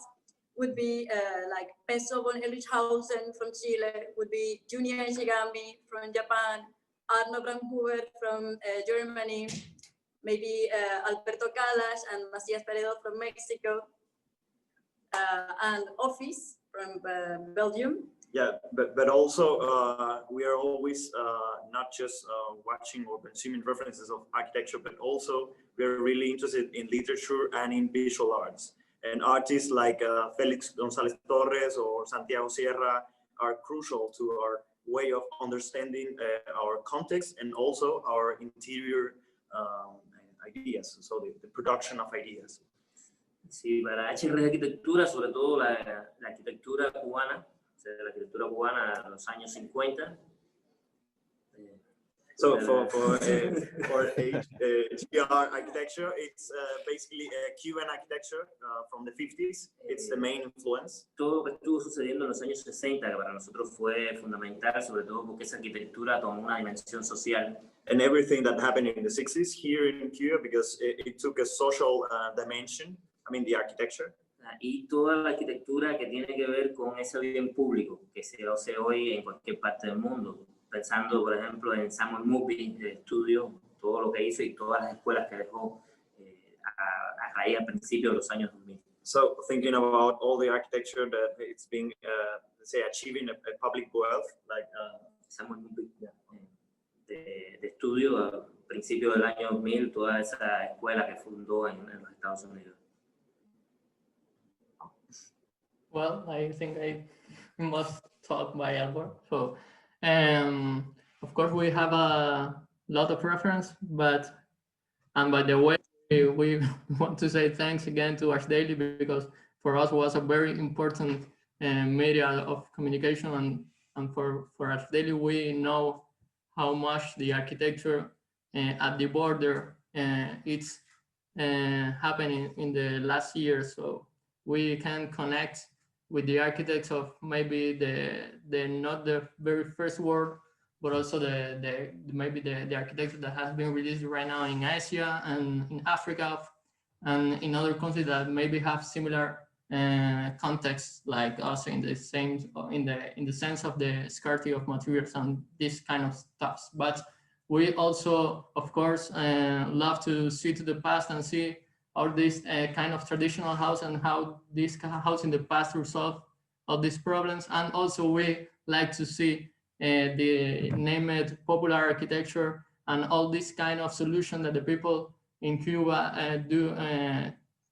would be like Peso von Elickhausen from Chile, would be Junior Shigami from Japan, Arno Brandhuber from Germany, maybe Alberto Calas and Macias Peredo from Mexico, and Office from Belgium. Yeah, but also we are always not just watching or consuming references of architecture, but also we are really interested in literature and in visual arts. And artists like Felix González Torres or Santiago Sierra are crucial to our way of understanding our context and also our interior ideas, so the production of ideas. Sí, para HR de arquitectura, sobre todo la arquitectura cubana, o sea, la arquitectura cubana de los años 50. So for HDR architecture, it's basically a Cuban architecture from the 50s. It's the main influence. Todo lo que estuvo sucediendo en los años 60, que para nosotros fue fundamental, sobre todo porque esa arquitectura tomó una dimensión social. And everything that happened in the 60s here in Cuba, because it took a social dimension, I mean the architecture. Y toda la arquitectura que tiene que ver con ese bien público que se hace hoy en cualquier parte del mundo. Pensando, por ejemplo, en Samuel Murphy, el estudio, todo lo que hizo y todas las escuelas que dejó a raíz al principio de los años 2000. So thinking about all the architecture that it's being, let's say, achieving a public wealth, like Samuel Murphy, de estudio a principios del año 2000, toda esa escuela que fundó en los Estados Unidos. Well, I think I must talk by Albert. So, of course, we have a lot of reference, but, and by the way, we want to say thanks again to ArchDaily, because for us was a very important media of communication, and for ArchDaily, we know how much the architecture at the border it's happening in the last year. So we can connect with the architects of maybe the not the very first world, but also maybe the architecture that has been released right now in Asia and in Africa and in other countries that maybe have similar contexts like us in the sense of the scarcity of materials and this kind of stuff. But we also, of course, love to see to the past and see all this kind of traditional house and how this house in the past resolved all these problems. And also we like to see the named popular architecture and all this kind of solution that the people in Cuba do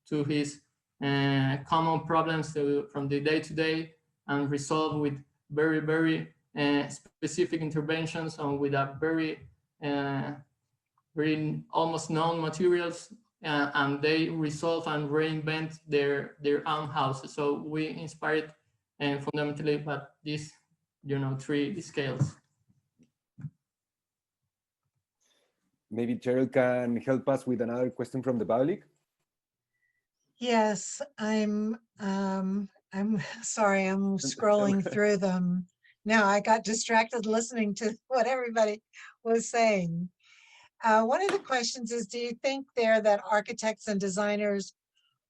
to his common problems from the day to day and resolve with very, very specific interventions and with a very almost known materials. And they resolve and reinvent their own houses. So we inspired fundamentally by these, 3 scales. Maybe Cheryl can help us with another question from the public. Yes, I'm sorry, I'm scrolling through them. Now I got distracted listening to what everybody was saying. One of the questions is, do you think that architects and designers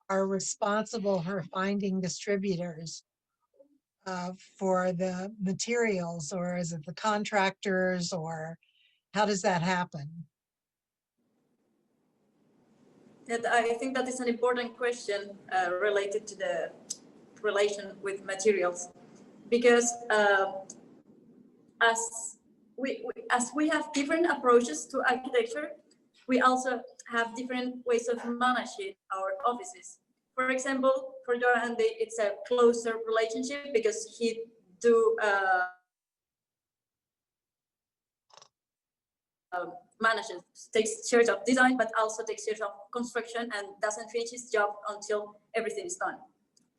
are responsible for finding distributors for the materials, or is it the contractors, or how does that happen? that I think that is an important question related to the relation with materials, because as we have different approaches to architecture, we also have different ways of managing our offices. For example, for Johan, it's a closer relationship because he manages, takes charge of design, but also takes charge of construction and doesn't finish his job until everything is done.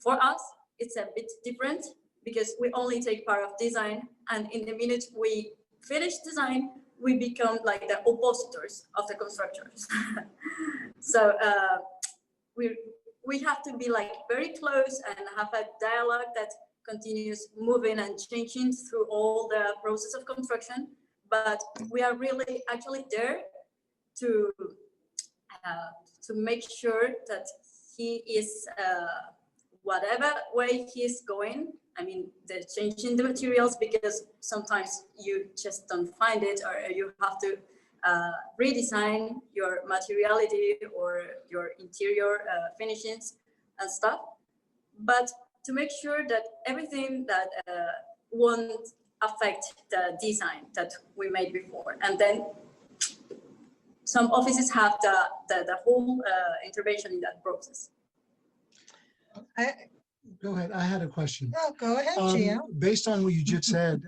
For us, it's a bit different because we only take part of design, and in the minute we finish design, we become like the oppositors of the constructors. So we have to be like very close and have a dialogue that continues moving and changing through all the process of construction. But we are really actually there to make sure that he is whatever way he is going. I mean, they're changing the materials because sometimes you just don't find it, or you have to redesign your materiality or your interior finishings and stuff. But to make sure that everything that won't affect the design that we made before. And then some offices have the whole intervention in that process. Go ahead. I had a question. Oh, go ahead, Gio. Based on what you just said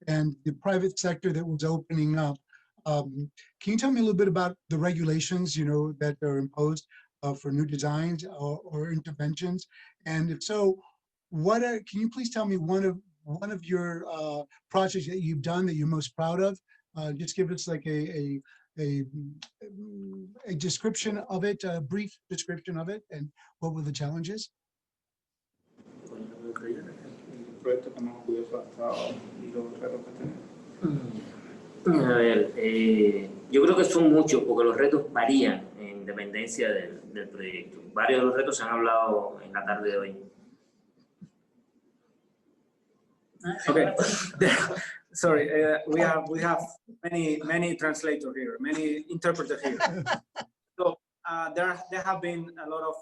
and the private sector that was opening up, can you tell me a little bit about the regulations, that are imposed for new designs or interventions? And if so, can you please tell me one of your projects that you've done that you're most proud of? Just give us like a description of it, a brief description of it, and what were the challenges? A ver, yo creo que son muchos porque los retos varían en dependencia del proyecto. Varios de los retos se han hablado en la tarde de hoy. Okay, sorry, we have many translators here, many interpreters here. So there have been a lot of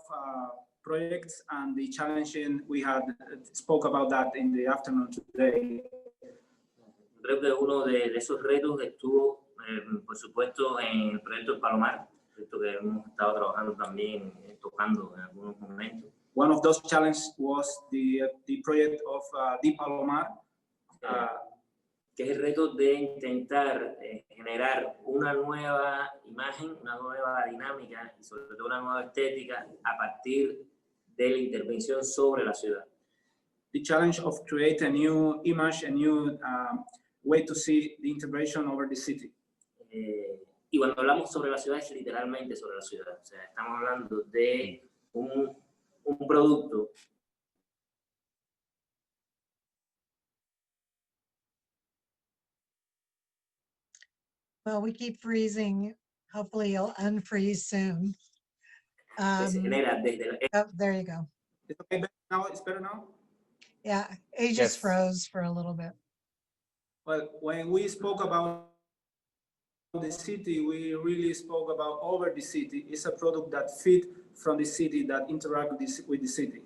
projects, and the challenging, we had spoke about that in the afternoon today. Creo que uno de esos retos estuvo, por supuesto, en el proyecto del Palomar, proyecto que hemos estado trabajando también, tocando en algunos momentos. One of those challenges was the project of the Palomar, que es el reto de intentar generar una nueva imagen, una nueva dinámica y sobre todo una nueva estética a partir de la intervención sobre la ciudad. The challenge of create a new image, a new way to see the intervention over the city. Y cuando hablamos sobre la ciudad es literalmente sobre la ciudad. O sea, estamos hablando de un producto. Well, we keep freezing. Hopefully you'll unfreeze soon. Oh, there you go. It's okay now? It's better now? Yeah, it just froze for a little bit. Well, when we spoke about the city, we really spoke about over the city. It's a product that fit from the city, that interact with the city.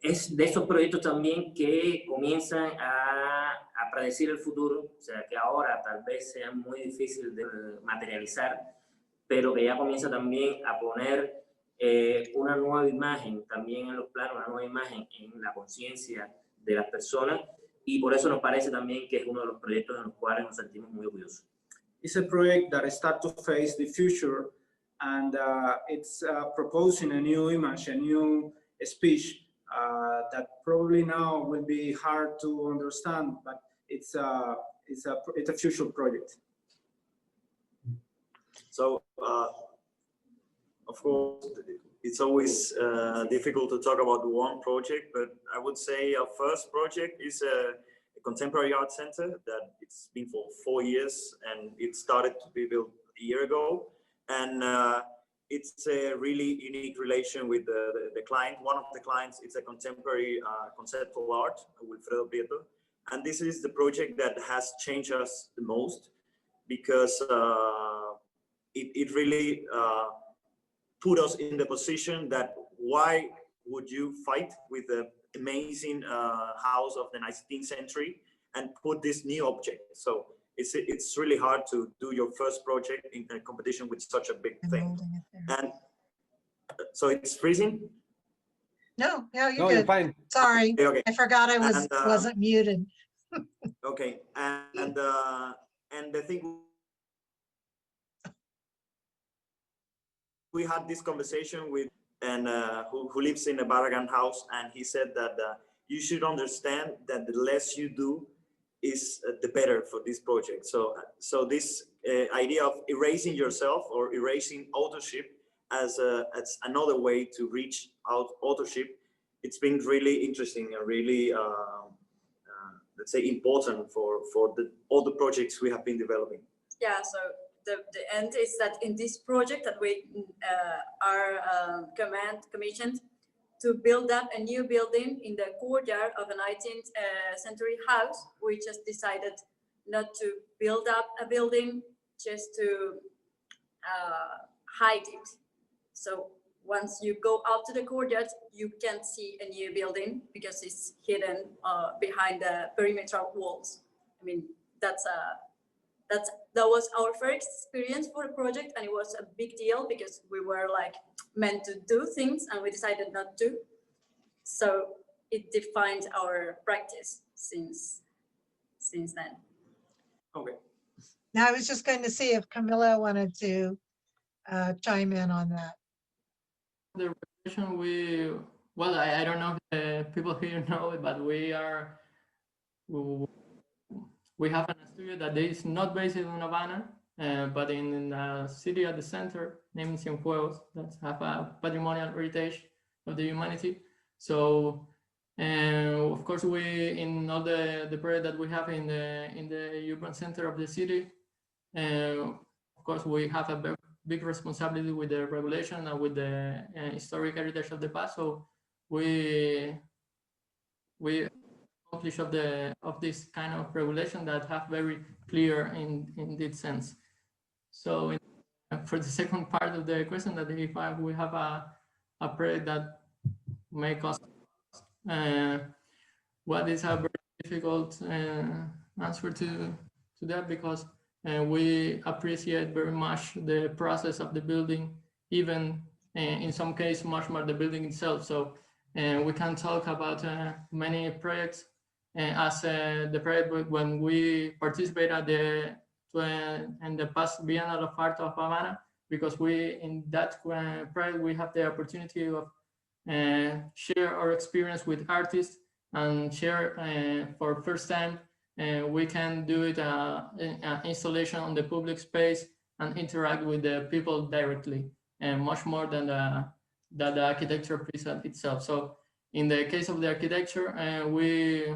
Es de esos proyectos también que comienzan a predecir el futuro, o sea, que ahora tal vez sea muy difícil de materializar, pero que ya comienza también a poner una nueva imagen también en los planos, una nueva imagen en la conciencia de las personas, y por eso nos parece también que es uno de los proyectos en los cuales nos sentimos muy orgullosos. It's a project that starts to face the future, and it's proposing a new image, a new speech that probably now will be hard to understand, but it's a future project. So, of course, it's always difficult to talk about one project, but I would say our first project is a contemporary art center that it's been for 4 years, and it started to be built a year ago. And it's a really unique relation with the client. One of the clients, it's a contemporary conceptual art, Wilfredo Prieto. And this is the project that has changed us the most, because it really put us in the position that why would you fight with the amazing house of the 19th century and put this new object? So it's really hard to do your first project in a competition with such a big thing. And so it's freezing. No, you're No, good. you're fine. Sorry, Okay. I forgot I And, wasn't muted. Okay, and the thing, we had this conversation with who lives in a Barragan house, and he said that you should understand that the less you do is the better for this project. So this idea of erasing yourself or erasing authorship as another way to reach out authorship, it's been really interesting and really let's say important for all the projects we have been developing. Yeah, so the end is that in this project that we are commissioned to build up a new building in the courtyard of a 19th century house. We just decided not to build up a building just to hide it. So once you go out to the courtyard, you can't see a new building because it's hidden behind the perimeter walls. I mean, that was our first experience for the project, and it was a big deal because we were like meant to do things and we decided not to. So it defined our practice since then. Okay. Now I was just going to see if Camilla wanted to chime in on that. The revolution, well, I don't know if people here know it, but we have a studio that is not based in Havana, but in a city at the center named Cienfuegos that have a patrimonial heritage of the humanity. So, of course, we in all the project that we have in the urban center of the city, of course, we have a very big responsibility with the regulation and with the historic heritage of the past. So we accomplish of this kind of regulation that have very clear in this sense. So for the second part of the question, that if we have a project that may cost, what is a very difficult answer to that, because we appreciate very much the process of the building, even in some cases much more the building itself. So we can talk about many projects as the project when we participate at in the past Biennial of Art of Havana, because we in that project we have the opportunity of share our experience with artists and share for first time. We can do it installation on the public space and interact with the people directly, and much more than the architecture piece itself. So in the case of the architecture, we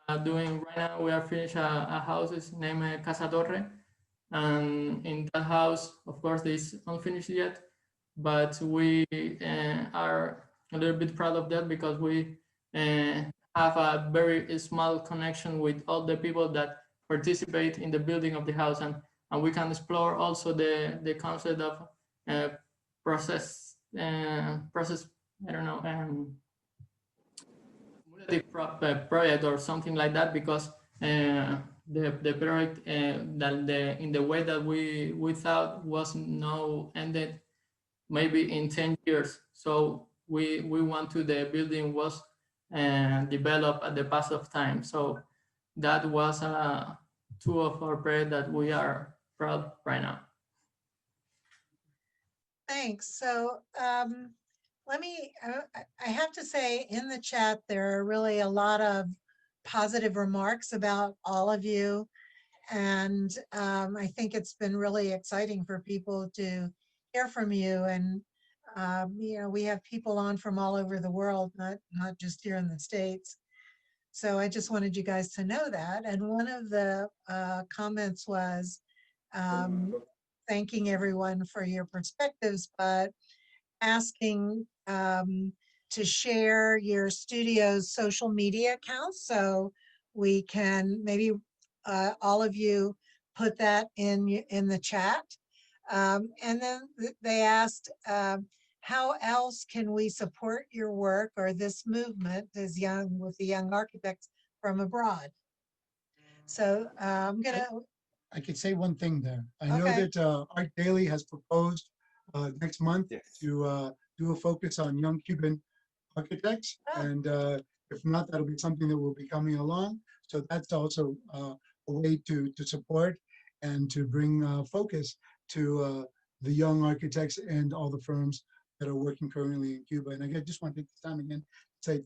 are doing right now, we are finished a house is named Casa Torre, and in that house, of course, this unfinished yet, but we are a little bit proud of that because we have a very small connection with all the people that participate in the building of the house, and we can explore also the concept of process, I don't know, project or something like that, because the project that in the way that we thought was now ended maybe in 10 years. So we want to the building was developed at the pass of time. So that was two of our projects that we are proud right now. Thanks. So let me, I have to say in the chat, there are really a lot of positive remarks about all of you. And I think it's been really exciting for people to hear from you. And, you know, we have people on from all over the world, not just here in the States. So I just wanted you guys to know that. And one of the comments was thanking everyone for your perspectives, but asking to share your studio's social media accounts so we can maybe all of you put that in the chat. And then they asked, how else can we support your work or this movement with the young architects from abroad? So I'm gonna. I could say one thing there. I know Okay. that ArchDaily has proposed next month to do a focus on young Cuban architects. Oh. And if not, that'll be something that will be coming along. So that's also a way to support and to bring focus to the young architects and all the firms that are working currently in Cuba. And I just want to take this time again to say,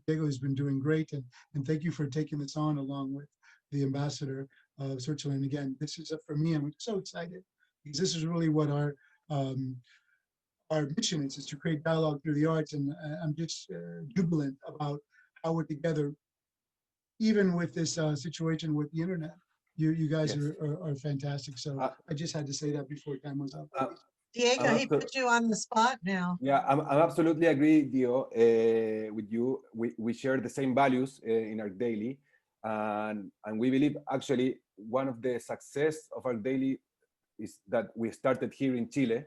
Diego has been doing great, and thank you for taking this on along with the ambassador of Switzerland. Again, this is for me, I'm so excited because this is really what our mission is to create dialogue through the arts, and I'm just jubilant about how we're together, even with this situation with the internet. You guys are fantastic. So I just had to say that before time was up. Diego, he put you on the spot now. Yeah, I'm absolutely agree, Dio, with you. We share the same values in ArchDaily, and we believe actually one of the success of ArchDaily is that we started here in Chile,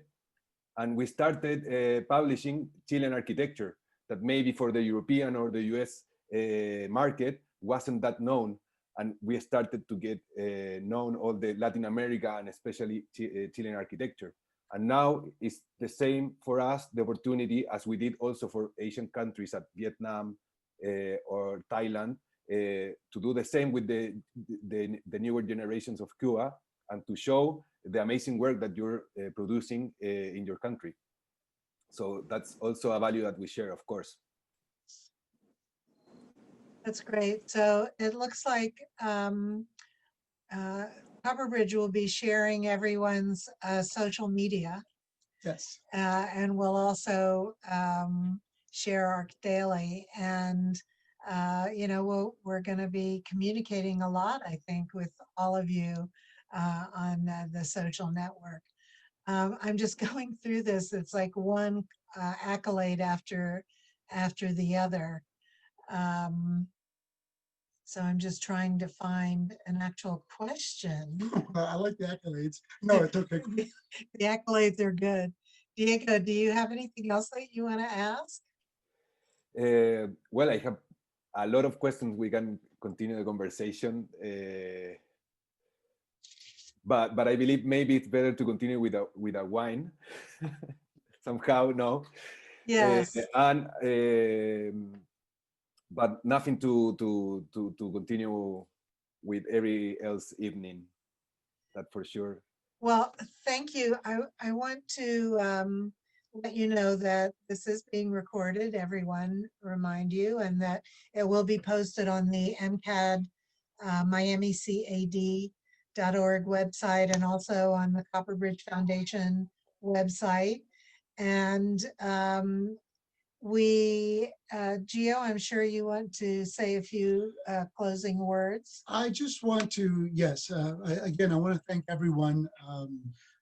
and we started publishing Chilean architecture that maybe for the European or the US market wasn't that known, and we started to get known all the Latin America and especially Chilean architecture. And now it's the same for us, the opportunity, as we did also for Asian countries at Vietnam or Thailand, to do the same with the newer generations of Cuba, and to show the amazing work that you're producing in your country. So that's also a value that we share, of course. That's great. So it looks like Copperbridge will be sharing everyone's social media. Yes. And we'll also share ArchDaily. And, we're going to be communicating a lot, I think, with all of you on the social network. I'm just going through this. It's like one accolade after the other. So I'm just trying to find an actual question. I like the accolades. No, it's okay. The accolades are good. Diego, do you have anything else that you want to ask? Well, I have a lot of questions. We can continue the conversation. But I believe maybe it's better to continue with a wine. Somehow, no. Yes. But nothing to continue with every else evening. That for sure. Well, thank you. I want to let you know that this is being recorded, everyone, remind you, and that it will be posted on the MCAD MiamiCAD.org website, and also on the Copperbridge Foundation website. And Gio, I'm sure you want to say a few closing words. I just want to, yes, again, I want to thank everyone,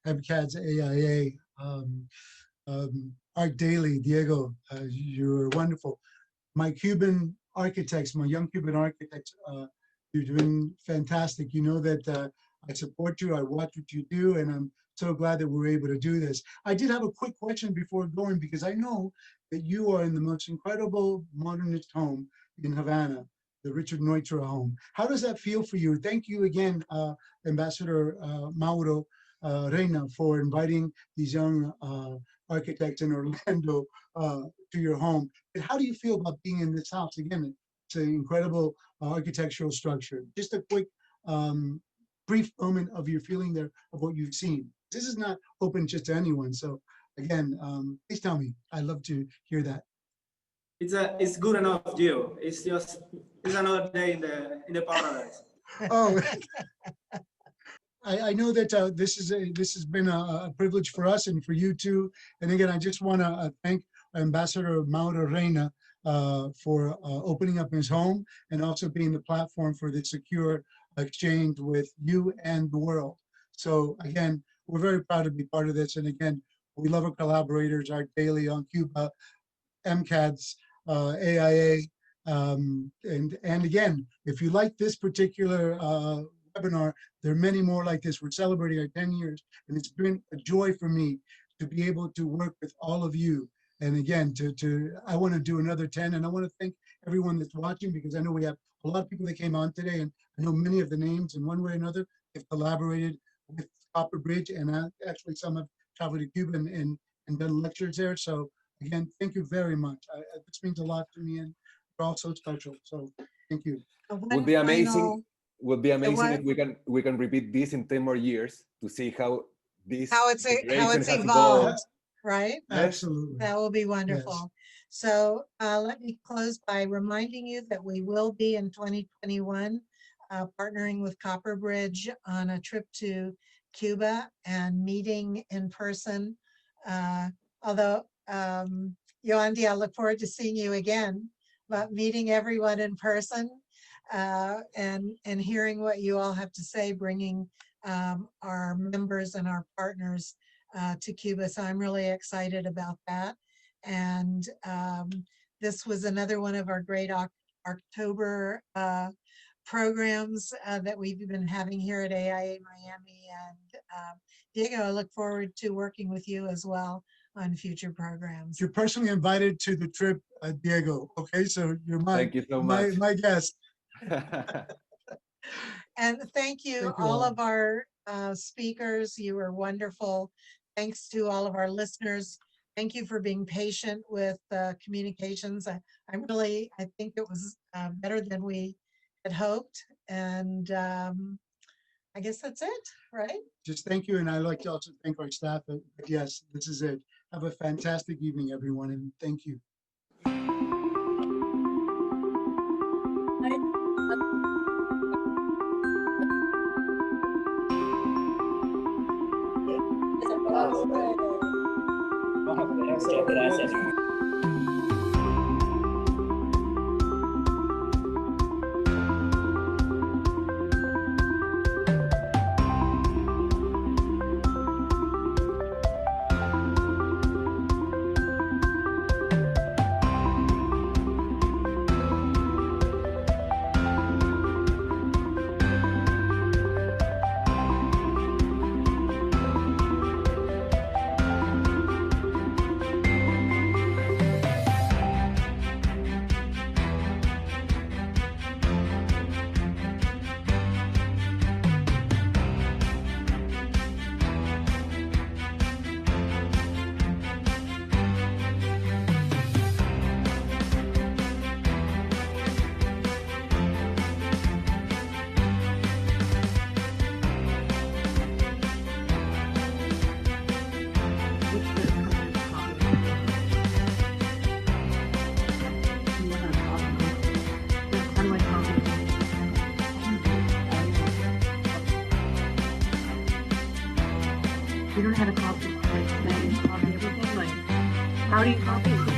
MCAD's AIA, ArchDaily, Diego, you're wonderful. My Cuban architects, my young Cuban architects, you're doing fantastic. You know that I support you, I watch what you do, and I'm so glad that we're able to do this. I did have a quick question before going, because I know that you are in the most incredible modernist home in Havana, the Richard Neutra home. How does that feel for you? Thank you again, Ambassador Mauro Reina, for inviting these young architects in Orlando to your home. And how do you feel about being in this house? Again, it's an incredible architectural structure. Just a quick brief moment of your feeling there of what you've seen. This is not open just to anyone. So again, please tell me. I'd love to hear that. It's good enough, Gio. It's another day in the paradise. Oh, I know that this has been a privilege for us and for you too. And again, I just want to thank Ambassador Mauro Reina for opening up his home and also being the platform for the secure exchange with you and the world. So again, we're very proud to be part of this. And again, we love our collaborators, ArchDaily on Cuba, MCAD's, AIA. And again, if you like this particular webinar. There are many more like this. We're celebrating our 10 years, and it's been a joy for me to be able to work with all of you. And again, I want to do another 10, and I want to thank everyone that's watching, because I know we have a lot of people that came on today, and I know many of the names in one way or another have collaborated with Copperbridge, and actually some have traveled to Cuba and done lectures there. So again, thank you very much. This means a lot to me, and you're all so special. So thank you. Would be amazing. Would be amazing what- if we can repeat this in 10 more years to see how this how it's generation has evolved, right? Absolutely. That will be wonderful. So let me close by reminding you that we will be in 2021 partnering with Copperbridge on a trip to Cuba and meeting in person. Although, Yoandi, I look forward to seeing you again, but meeting everyone in person and hearing what you all have to say, bringing our members and our partners to Cuba. So I'm really excited about that. And this was another one of our great October programs that we've been having here at AIA Miami. And Diego, I look forward to working with you as well on future programs. You're personally invited to the trip, Diego. Okay, so you're Thank you so much. my guest. And thank you, Thank you all all. of our speakers. You were wonderful. Thanks to all of our listeners. Thank you for being patient with communications. I think it was better than we had hoped. And I guess that's it, right? Just thank you, and I'd like to also thank our staff. But yes, this is it. Have a fantastic evening, everyone, and thank you. Muchas gracias. You don't have a copy, like, copy everything, like, how do you copy?